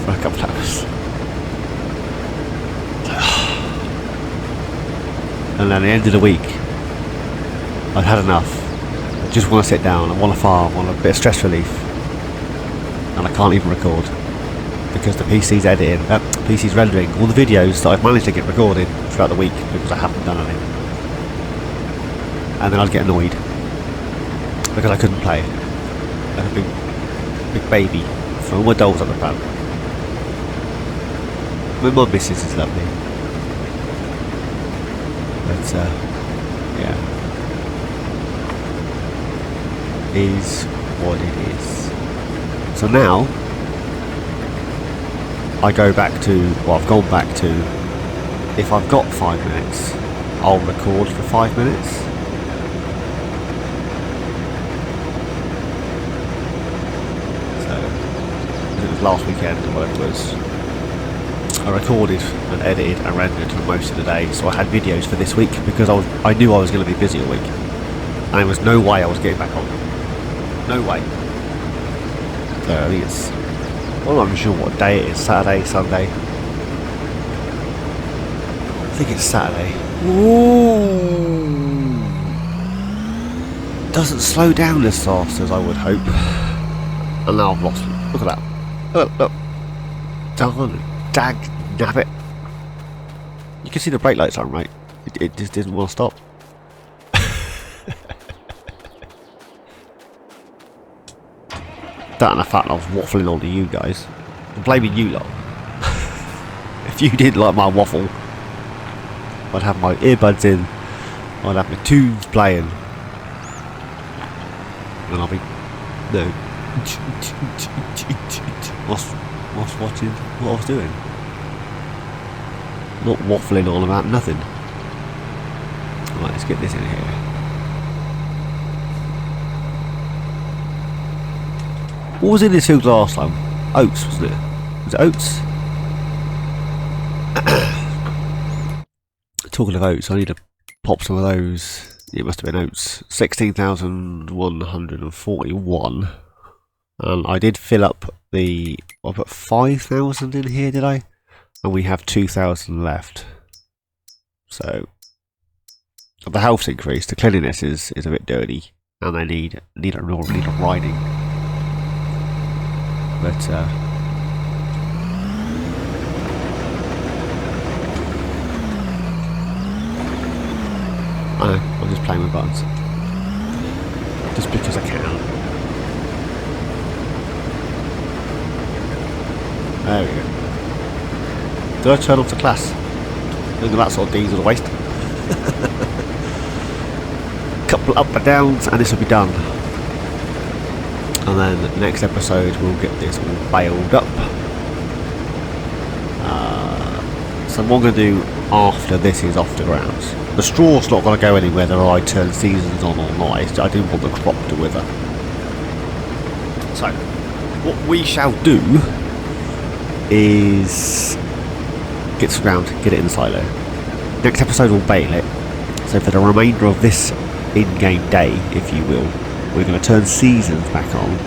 for a couple of hours. And then at the end of the week, I'd had enough. I just want to sit down, I want to farm, I want a bit of stress relief. And I can't even record. Because the PC's editing, PC's rendering all the videos that I've managed to get recorded throughout the week because I haven't done anything. And then I'd get annoyed because I couldn't play like a big baby throwing all my dolls at the pram. My missus is lovely, but yeah, is what it is. So now I go back to, well, I've gone back to, if I've got 5 minutes, I'll record for 5 minutes. So, it was last weekend or whatever it was, I recorded and edited and rendered for most of the day, so I had videos for this week because I knew I was going to be busy all week. And there was no way I was getting back on. No way. So I think it's, well, I'm not sure what day it is, Saturday, Sunday. I think it's Saturday. Ooh. Doesn't slow down as fast as I would hope. And now I've lost it. Look at that. Look. Darn, dag nabbit. You can see the brake lights on, right? It just didn't want to stop. That and the fact I was waffling on to you guys. I'm blaming you lot. If you didn't like my waffle, I'd have my earbuds in, I'd have my tunes playing, and I'll be, no, what's watching what I was doing. Not waffling on about nothing. Right, let's get this in here. What was in this field last time? Oats, wasn't it? Was it oats? Talking of oats, I need to pop some of those. It must have been oats. 16,141. And I did fill up the... I put 5,000 in here, did I? And we have 2,000 left. So... the health's increased. The cleanliness is a bit dirty. And they need a riding. But I know, I'm just playing with buttons. Just because I can. There we go. Did I turn off the class? Look at that sort of diesel waste. Couple up and downs and this will be done. And then next episode we'll get this all baled up. So what I'm going to do after this is off the ground. The straw's not going to go anywhere whether I turn seasons on or not. I do want the crop to wither. So what we shall do is get to the ground, get it in the silo. Next episode we'll bale it. So for the remainder of this in-game day, if you will, we're going to turn seasons back on.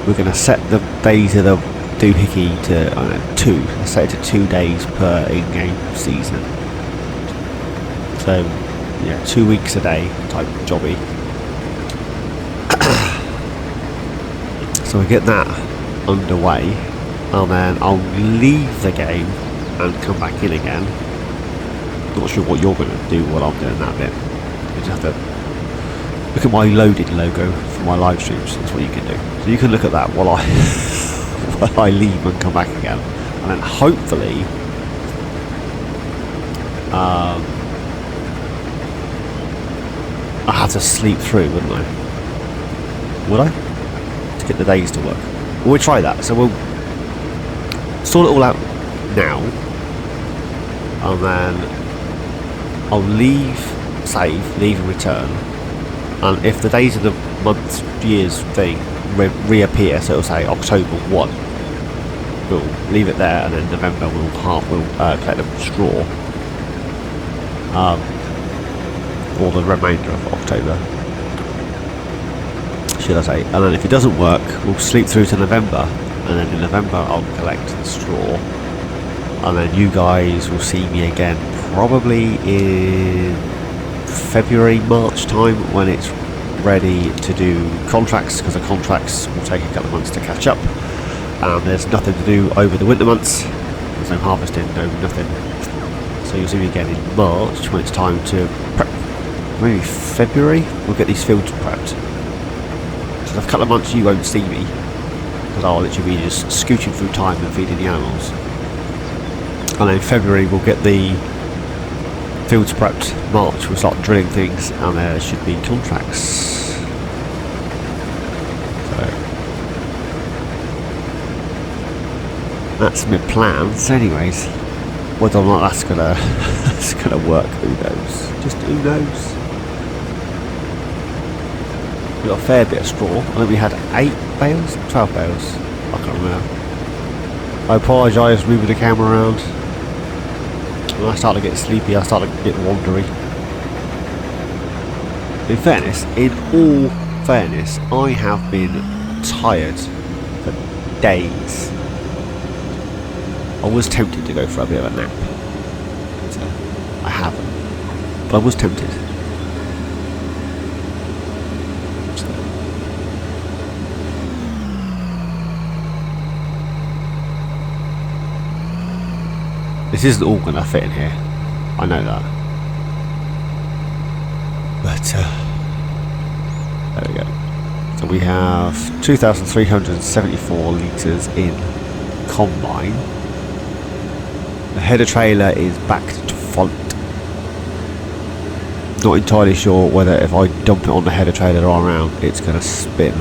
We're going to set the days of the doohickey to, I don't know, 2. Let's set it to 2 days per in-game season. So, yeah, 2 weeks a day type jobby. So we get that underway, and then I'll leave the game and come back in again. Not sure what you're going to do while I'm doing that bit. You just have to look at my loaded logo for my live streams. That's what you can do. So you can look at that while I leave and come back again, and then hopefully I have to sleep through, wouldn't I? would I? To get the days to work. Well, we'll try that. So we'll sort it all out now, and then I'll leave and return. And if the days of the months, years thing reappear, so it'll say October 1, we'll leave it there, and then November we'll collect the straw, or the remainder of October, should I say. And then if it doesn't work, we'll sleep through to November, and then in November I'll collect the straw, and then you guys will see me again probably in February, March time, when it's ready to do contracts, because the contracts will take a couple of months to catch up, and there's nothing to do over the winter months. There's no harvesting, no nothing. So you'll see me again in March when it's time to prep. Maybe February we'll get these fields prepped. So a couple of months you won't see me, because I'll literally be just scooching through time and feeding the animals. And then in February we'll get the fields prepped. March we'll start drilling things, and there should be contracts. So that's my plans. Anyways, whether or not that's gonna that's gonna work, who knows? Just who knows? We got a fair bit of straw. I think we had 8 bales, 12 bales. I can't remember. I apologise moving the camera around. When I start to get sleepy, I start to get wandery. In all fairness, I have been tired for days. I was tempted to go for a bit of a nap. So I haven't. But I was tempted. So. This isn't all going to fit in here. I know that. But, there we go. So we have 2,374 litres in combine. The header trailer is back to front. Not entirely sure whether if I dump it on the header trailer or around, it's going to spin.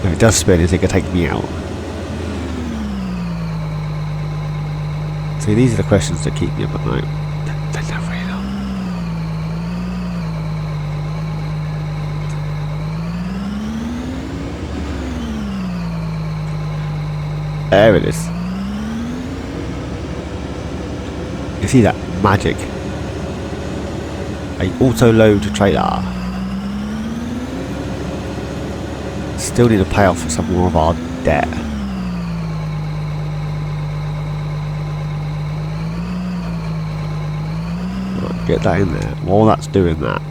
If it does spin, is it going to take me out? See, these are the questions that keep me up at night. They're never really not. There it is. You see that magic? A auto load trailer. Still need to pay off some more of our debt. Right, get that in there. While that's doing that,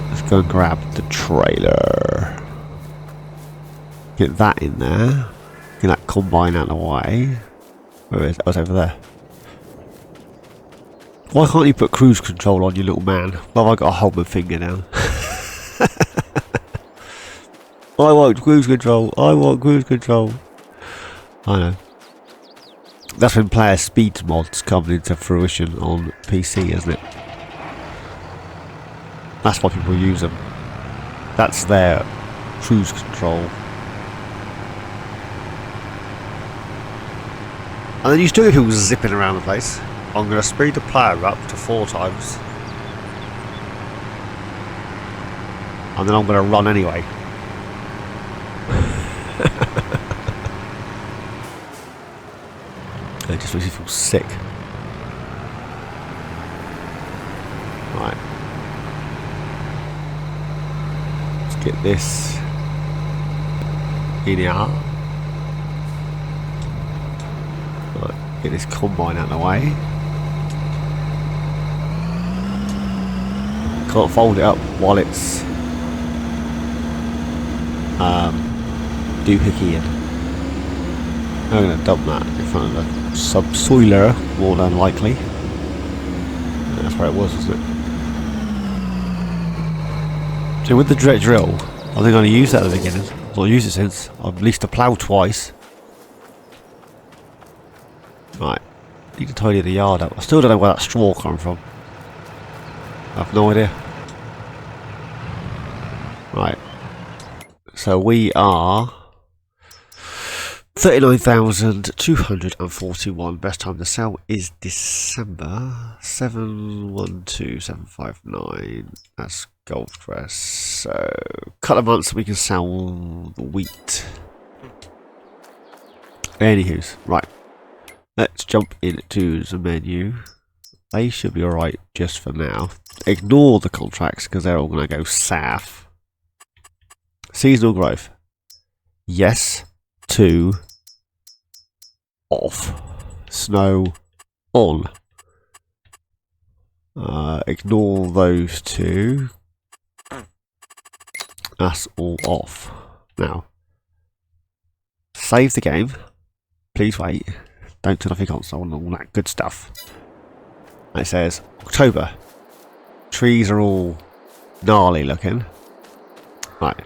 let's go and grab the trailer. Get that in there. Get that combine out of the way. Where is it? Oh, it's over there. Why can't you put cruise control on, you little man? Well, have I got to hold my finger down? I want cruise control. I want cruise control. I know. That's when player speed mods come into fruition on PC, isn't it? That's why people use them. That's their cruise control. And then you still get people zipping around the place. I'm going to speed the player up to 4 times. And then I'm going to run anyway. It just makes you feel sick. Right. Let's get this in here. Right. Get this combine out of the way. Can't fold it up while it's doohickying. I'm going to dump that in front of the subsoiler, more than likely. That's where it was, wasn't it? So with the direct drill, I think I'm going to use that at the beginning. I've not used it since. I've leased a plough twice. Right, need to tidy the yard up. I still don't know where that straw came from. I have no idea. Right. So we are 39,241. Best time to sell is December 712759. That's golf dress. So a couple of months we can sell the wheat. Anywho's, right. Let's jump into the menu. They should be alright just for now. Ignore the contracts because they're all going to go south. Seasonal growth. Yes to off. Snow on. Ignore those two. That's all off. Now, save the game. Please wait. Don't turn off your console and all that good stuff. And it says October. Trees are all gnarly looking. Right.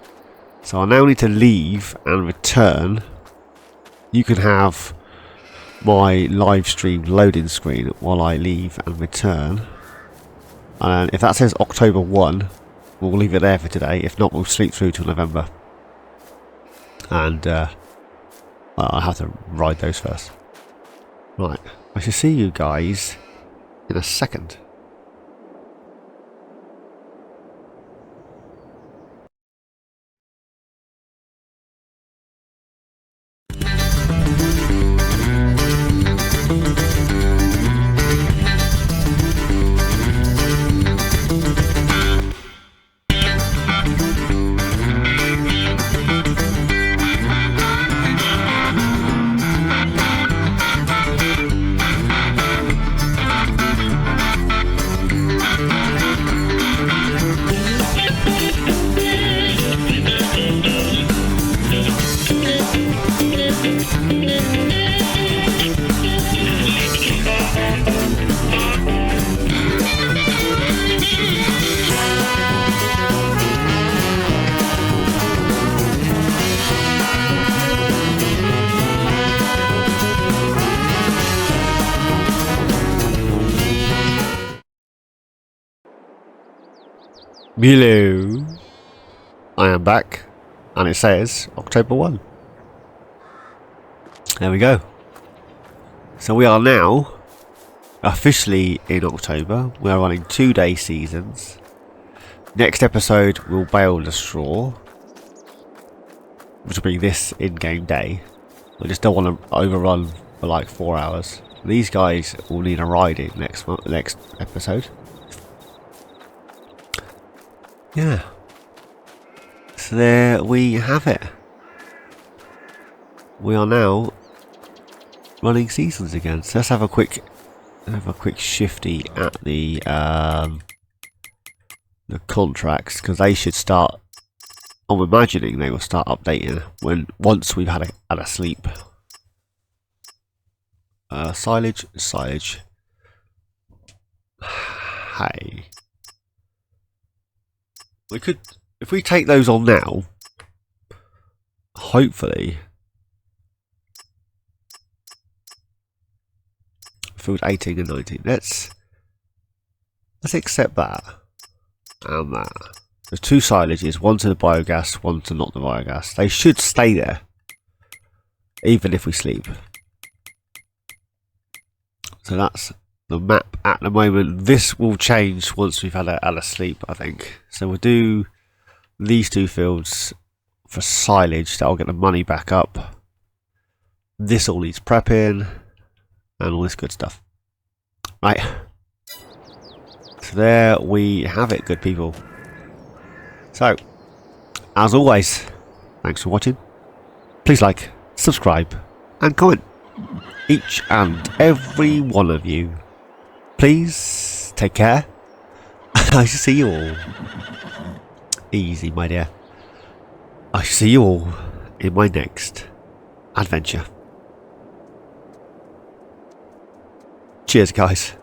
So I now need to leave and return. You can have my live stream loading screen while I leave and return. And if that says October 1, we'll leave it there for today. If not, we'll sleep through till November. And I'll have to ride those first. Right, I shall see you guys in a second. Hello, I am back, and it says October 1. There we go. So we are now officially in October. We are running 2-day seasons. Next episode we'll bale the straw, which will be this in-game day. I just don't want to overrun for like 4 hours. These guys will need a riding next episode. Yeah. So there we have it. We are now running seasons again. So let's have a quick shifty at the contracts, because they should start. I'm imagining they will start updating once we've had a sleep. Silage. Hey. We could, if we take those on now, hopefully, field 18 and 19. Let's accept that and that. There's 2 silages, one to the biogas, one to not the biogas. They should stay there, even if we sleep. So that's the map at the moment. This will change once we've had a sleep, I think. So we'll do these 2 fields for silage. That'll get the money back up. This all needs prepping and all this good stuff. Right. So there we have it, good people. So, as always, thanks for watching. Please like, subscribe and comment. Each and every one of you. Please take care. I shall see you all. Easy, my dear. I shall see you all in my next adventure. Cheers, guys.